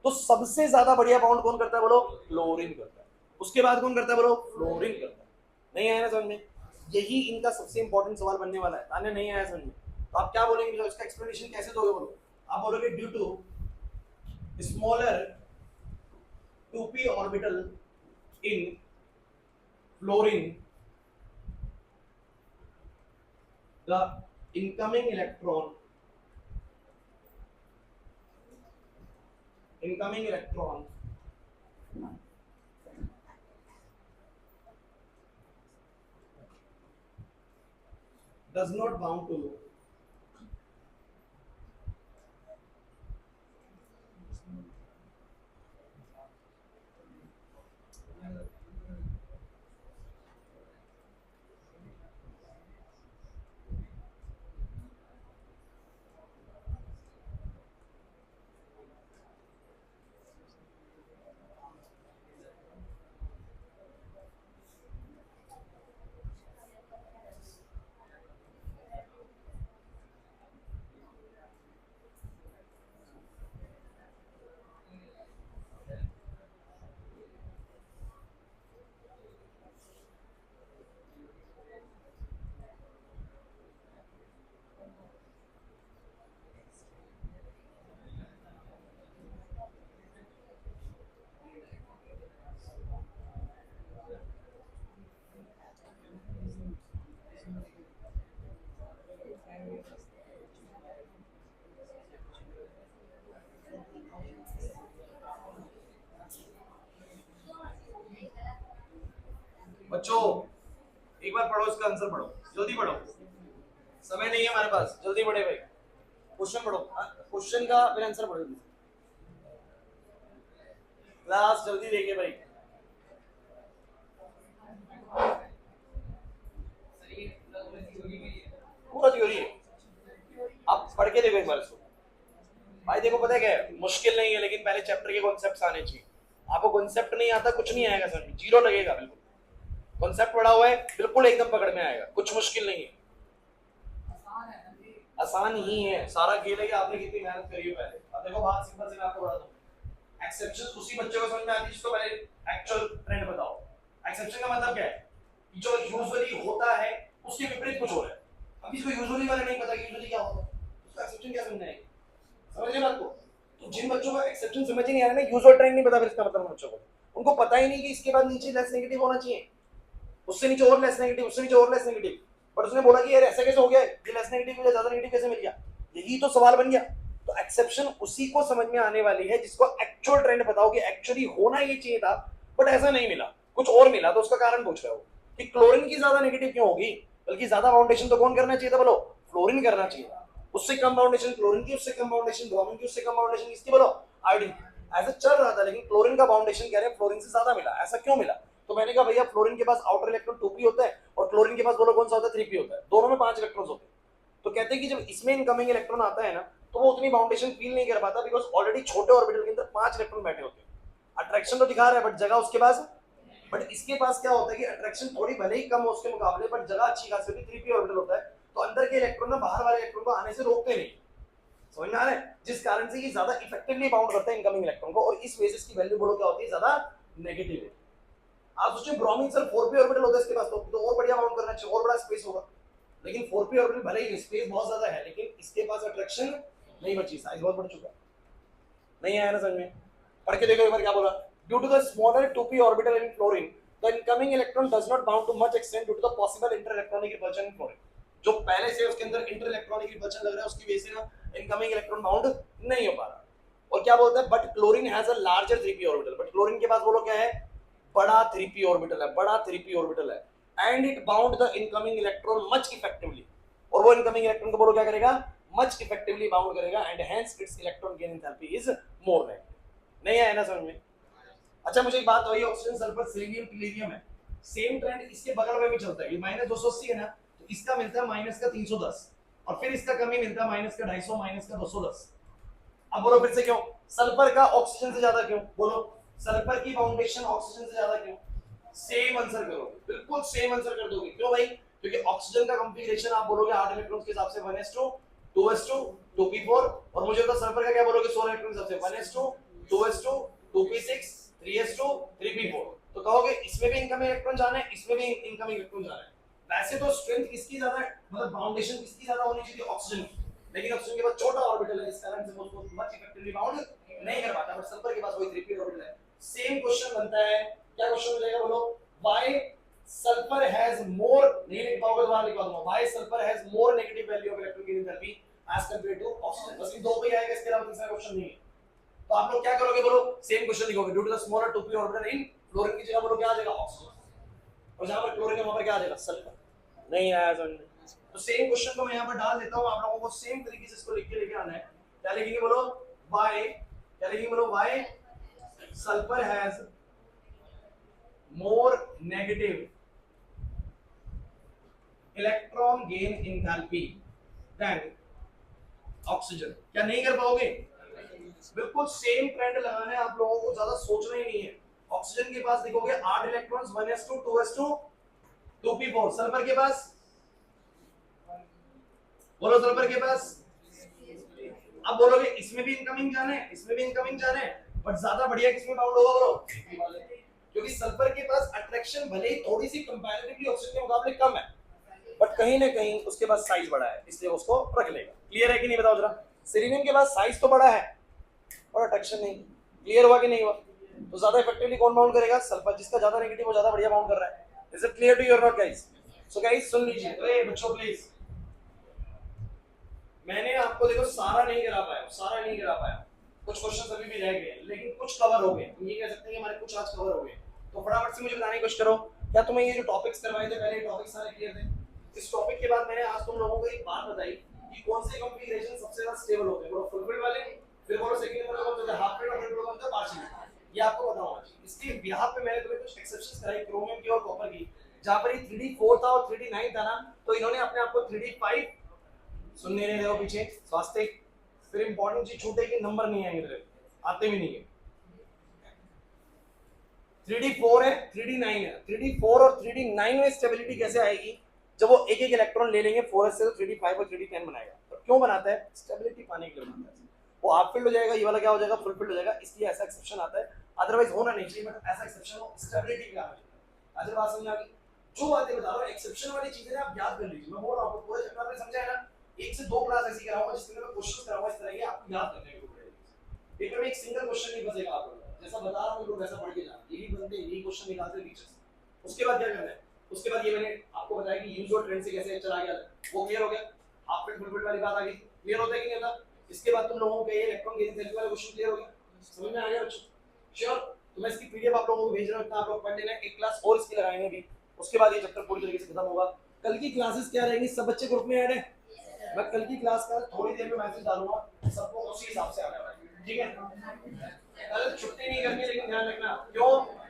तो सबसे ज्यादा बढ़िया बाउंड कौन करता है बोलो क्लोरीन करता है, उसके बाद कौन करता है बोलो फ्लोरीन करता है। नहीं आया ना समझ में, यही इनका सबसे इंपॉर्टेंट सवाल बनने वाला है। आने नहीं आया समझ में तो आप क्या बोलेंगे, जो इसका एक्सप्लेनेशन कैसे दोगे बोलो। आप बोलोगे due to smaller 2p orbital in fluorine the incoming electron does not bound to बच्चों एक बार पढ़ो, इसका आंसर पढ़ो, जल्दी पढ़ो, समय नहीं है हमारे पास, जल्दी पढ़े भाई। क्वेश्चन पढ़ो, क्वेश्चन का फिर आंसर पढ़ो, क्लास जल्दी देखिए भाई। पूरा थ्योरी है, आप पढ़ के देखो एक बार इसको भाई। देखो पता है क्या है, मुश्किल नहीं है लेकिन पहले चैप्टर के कॉन्सेप्ट्स आने चाहिए। आपको कॉन्सेप्ट नहीं आता कुछ नहीं आएगा समझ में, जीरो लगेगा बिल्कुल। कॉन्सेप्ट पढ़ा हुआ है बिल्कुल एकदम पकड़ में आएगा, कुछ मुश्किल नहीं है, आसान ही है। सारा खेल है कि आपने कितनी मेहनत करी है पहले। अब देखो बात सिंपल से मैं आपको बता दूं, एक्सेप्शन उसी बच्चे को समझ में आती है जिसको पहले एक्चुअल ट्रेंड बताओ। एक्सेप्शन का मतलब क्या है, जो यूजुअली होता है उसके विपरीत कुछ हो रहा है। अब किसी को यूजुअली वाला नहीं पता कि यूजुअली क्या होता है, उसका एक्सेप्शन क्या समझना है, समझ रहे बात को। तो जिन बच्चों को एक्सेप्शन समझ ही नहीं आ रहा ना, यूजुअल ट्रेंड नहीं पता, फिर इसका मतलब बच्चों को उनको पता ही नहीं कि इसके बाद नीचे लेस नेगेटिव होना चाहिए, उससे नीचे और लेस नेगेटिव, उससे नीचे और लेस नेगेटिव। बट उसने बोला कि यार ऐसा कैसे हो गया, ये लेस नेगेटिव ज्यादा नेगेटिव कैसे मिल गया, यही तो सवाल बन गया। तो एक्सेप्शन उसी को समझ में आने वाली है जिसको एक्चुअल ट्रेंड बताओ कि एक्चुअली होना ये चाहिए था बट ऐसा नहीं मिला, कुछ और मिला, तो उसका कारण पूछ रहे हो। कि क्लोरीन की ज्यादा नेगेटिव क्यों होगी, बल्कि ज्यादा बाउंडेशन तो कौन करना चाहिए था बोलो, फ्लोरीन करना चाहिए था। उससे कम बाउंडेशन क्लोरीन की, उससे कम बाउंडेशन ब्रोमीन की, उससे कम बाउंडेशन किसकी बोलो, आयोडीन। ऐसा चल रहा था, लेकिन क्लोरीन का बाउंडेशन कह रहे हैं फ्लोरीन से ज्यादा मिला। ऐसा क्यों मिला? तो मैंने कहा भैया फ्लोरीन के पास आउटर इलेक्ट्रॉन 2p होता है और क्लोरीन के पास बोलो कौन सा होता है, 3p होता है, दोनों में 5 इलेक्ट्रॉन्स होते हैं। तो कहते हैं कि जब इसमें इनकमिंग इलेक्ट्रॉन आता है ना, तो वो उतनी बाउंडेशन फील नहीं कर पाता, बिकॉज ऑलरेडी छोटे ऑर्बिटल के अंदर 5 इलेक्ट्रॉन बैठे होते हैं। अट्रैक्शन तो दिखा रहा है बट जगह उसके पास, बट इसके पास क्या होता है कि अट्रैक्शन थोड़ी भले ही कम हो उसके मुकाबले, बट जगह अच्छी खासी होती है, 3p ऑर्बिटल होता है, तो अंदर के इलेक्ट्रॉन ना बाहर वाले इलेक्ट्रॉन को आने से रोकते नहीं। समझ में आ रहा है? जिस कारण से ये ज्यादा इफेक्टिवली बाउंड करता है इनकमिंग इलेक्ट्रॉन को, और इस वजह से इसकी वैल्यू बोलो क्या होती है, ज्यादा नेगेटिव है। आप सोचिए ब्रोमीन सर 4p ऑर्बिटल होता है इसके पास, तो और बढ़िया बाउंड करना चाहिए, और बड़ा स्पेस होगा। लेकिन 4p ऑर्बिटल भले ही स्पेस बहुत ज्यादा है, लेकिन इसके पास अट्रैक्शन नहीं बची, साइज बहुत बढ़ चुका है। नहीं आया ना समझ में? पढ़ के देखो एक बार क्या बोला। Due to the smaller 2p orbital in fluorine, the incoming electron does not bound too much extent due to the possible inter electronic repulsion in fluorine. जो पहले से उसके अंदर इंटर इलेक्ट्रॉनिक रिपल्शन लग रहा है, उसकी वजह से ना इनकमिंग इलेक्ट्रॉन बाउंड नहीं हो पा रहा। और क्या बोलता है, but chlorine has a larger 3p orbital, but chlorine के पास बोलो क्या है, बड़ा 3p ऑर्बिटल है, बड़ा 3p ऑर्बिटल है, and it bound the incoming electron much effectively, और वो इनकमिंग इलेक्ट्रॉन को बोलो क्या करेगा, मच इफेक्टिवली बाउंड करेगा, and hence it's electron gain enthalpy is more negative. नहीं आया ना समझ में? अच्छा मुझे एक बात वही, ऑक्सीजन सल्फर सेलेनियम प्लेटिनम है, सेम ट्रेंड इसके बगल में भी चलता है। ये -280 है ना, तो इसका मिलता है -310, और फिर इसका कमी मिलता है -250, -210। अब बोलो फिर से क्यों सल्फर का ऑक्सीजन से ज्यादा क्यों, बोलो सल्फर की बाउंडेशन ऑक्सीजन से ज्यादा क्यों? सेम आंसर करो, बिल्कुल सेम आंसर कर दोगे। क्यों भाई? क्योंकि ऑक्सीजन का कॉन्फ़िगरेशन आप बोलोगे 8 इलेक्ट्रॉन्स के हिसाब से 1s2 2s2 2p4, और मुझे तो सल्फर का क्या बोलोगे 16 इलेक्ट्रॉन के हिसाब से 1s2 2s2 2p6 3s2 3p4। तो कहोगे इसमें भी इनकमिंग इलेक्ट्रॉन जाना है, इसमें भी इनकमिंग इलेक्ट्रॉन जाना है। वैसे तो स्ट्रेंथ किसकी ज्यादा है, मतलब बाउंडेशन किसकी ज्यादा होनी चाहिए, ऑक्सीजन की, लेकिन ऑक्सीजन के पास छोटा ऑर्बिटल है, इस कारण से वो उसको मच इफेक्टिवली बाउंड नहीं कर पाता, बट सल्फर के पास वही 3p ऑर्बिटल है। सेम क्वेश्चन बनता है, क्या क्वेश्चन मिलेगा बोलो, व्हाई सल्फर हैज मोर, नहीं लिख पाओगे तो लिखवा दूंगा, why sulphur has more negative value of electron gain enthalpy as compared to oxygen. बस इन दो पे आएगा, इसके अलावा तीसरा क्वेश्चन नहीं है। तो आप लोग क्या करोगे बोलो, सेम क्वेश्चन लिखोगे, due to the smaller 2p orbital in fluorine की जगह बोलो क्या आ जाएगा, ऑक्सीजन, और जहां पर क्लोरीन है वहां पर क्या आ जाएगा, सल्फर। नहीं आया समझ में? तो सेम क्वेश्चन को मैं यहां पर डाल देता हूं, आप लोगों को सेम तरीके से इसको लिख के लेके आना है। क्या लिखेंगे बोलो, व्हाई, क्या लिखेंगे बोलो, why sulphur has more negative electron gain enthalpy than oxygen. क्या नहीं कर पाओगे? बिल्कुल सेम ट्रेंड लगाना है आप लोगों को, ज्यादा सोचना ही नहीं है। ऑक्सीजन के पास देखोगे 8 electrons 1s2 2s2 2p4, sulphur के पास बोलो, सल्फर के पास, अब बोलोगे इसमें भी इनकमिंग जाने हैं, इसमें भी इनकमिंग जाने हैं, बट ज्यादा बढ़िया किसमें बाउंड होगा बोलो, क्योंकि सल्फर के पास अट्रैक्शन भले ही थोड़ी सी कंपैरेटिवली ऑक्सीजन के मुकाबले कम है, बट कहीं ना कहीं उसके पास साइज बड़ा है, इसलिए उसको रख लेगा। क्लियर है कि नहीं बताओ जरा? सेलेनियम के पास साइज तो बड़ा है और अट्रैक्शन नहीं। क्लियर हुआ कि नहीं हुआ? तो ज्यादा इफेक्टिवली कौन बाउंड करेगा, सल्फर, जिसका ज्यादा नेगेटिव वो ज्यादा बढ़िया बाउंड कर रहा है। Is it clear to you और नॉट गाइस? सो गाइस सुन लीजिए, अरे बच्चों प्लीज, मैंने आपको देखो सारा नहीं करा पाया, सारा नहीं करा पाया, कुछ क्वेश्चन अभी भी रह गए, लेकिन कुछ कवर हो गए। तुम ये कह सकते हैं कि हमारे कुछ आज कवर हो गए। तो फटाफट से मुझे बताने की कोशिश करो, क्या तुम्हें ये जो टॉपिक्स करवाए थे पहले, टॉपिक सारे क्लियर थे? इस टॉपिक के बाद मैंने आज तुम लोगों को एक बात बताई कि कौन से कॉन्फ़िगरेशन सबसे ज्यादा स्टेबल होते हैं, बोलो फुल फिल्ड वाले, फिर बोलो सेकंड नंबर कौन सा है, हाफ फिल्ड, और फिर बोलो कौन सा पार्शियल। ये आपको पता होना चाहिए। इसके यहाँ पे मैंने तुम्हें कुछ एक्सेप्शंस कराई क्रोमियम की और कॉपर की, जहां पर 3D4 था और 3D9 था ना, तो इन्होंने अपने आप को 3D5 सुनने नहीं रहे हो पीछे स्वास्थ्य। फिर इंपॉर्टेंट चीज छूटे कि नंबर नहीं आएंगे तेरे, आते भी नहीं है। 3D4 है 3D9 है, 3D4 और 3D9 में स्टेबिलिटी कैसे आएगी, जब वो एक एक इलेक्ट्रॉन ले लेंगे 4s से, तो 3D5 और 3D10 बनाएगा। तो क्यों बनाता है? स्टेबिलिटी पाने के लिए बनाता है। वो हाफ फील्ड हो जाएगा, ये वाला क्या हो जाएगा, फुल फील्ड हो जाएगा, इसलिए ऐसा एक्सेप्शन आता है। अदरवाइज होना नहीं चाहिए, बट ऐसा एक्सेप्शन हो स्टेबिलिटी के कारण। अगर बात समझ आ गई? जो बातें बता रहा हूं एक्सेप्शन वाली चीजें आप याद कर लीजिए। मैं बोल रहा हूं पूरे चैप्टर में समझा है ना, 1 से 2 क्लास ऐसी कराऊंगा जिसमें मैं क्वेश्चंस कराऊंगा इस तरह के, आपको याद करने को पड़ेगा। पेपर में एक सिंगल क्वेश्चन नहीं बचेगा आप लोगों को, जैसा बता रहा हूं लोग वैसा पढ़ के जाना, यही बनते यही क्वेश्चन निकालते हैं टीचर्स। उसके बाद क्या करना है, उसके बाद ये मैंने आपको बताया कि यूज और ट्रेंड से कैसे चला गया, वो क्लियर हो गया। हाफ फील्ड फुल फील्ड वाली बात आ गई, क्लियर होता है कि नहीं होता? इसके बाद तुम लोगों को ये इलेक्ट्रॉन गेन थ्योरी वाला क्वेश्चन क्लियर हो गया, समझ में आ गया बच्चों? श्योर? तो मैं इसकी पीडीएफ आप लोगों को भेज रहा हूं, इतना आप लोग पढ़ लेना। एक क्लास और इसकी लगाएंगे भी, उसके बाद ये चैप्टर पूरी तरीके से खत्म होगा। कल की क्लासेस क्या रहेंगी, सब बच्चे ग्रुप में ऐड है। मैं कल की क्लास का थोड़ी देर में मैसेज डालूंगा, सबको उसी हिसाब से आना है, ठीक है। कल छुट्टी नहीं करनी, लेकिन ध्यान रखना, क्यों?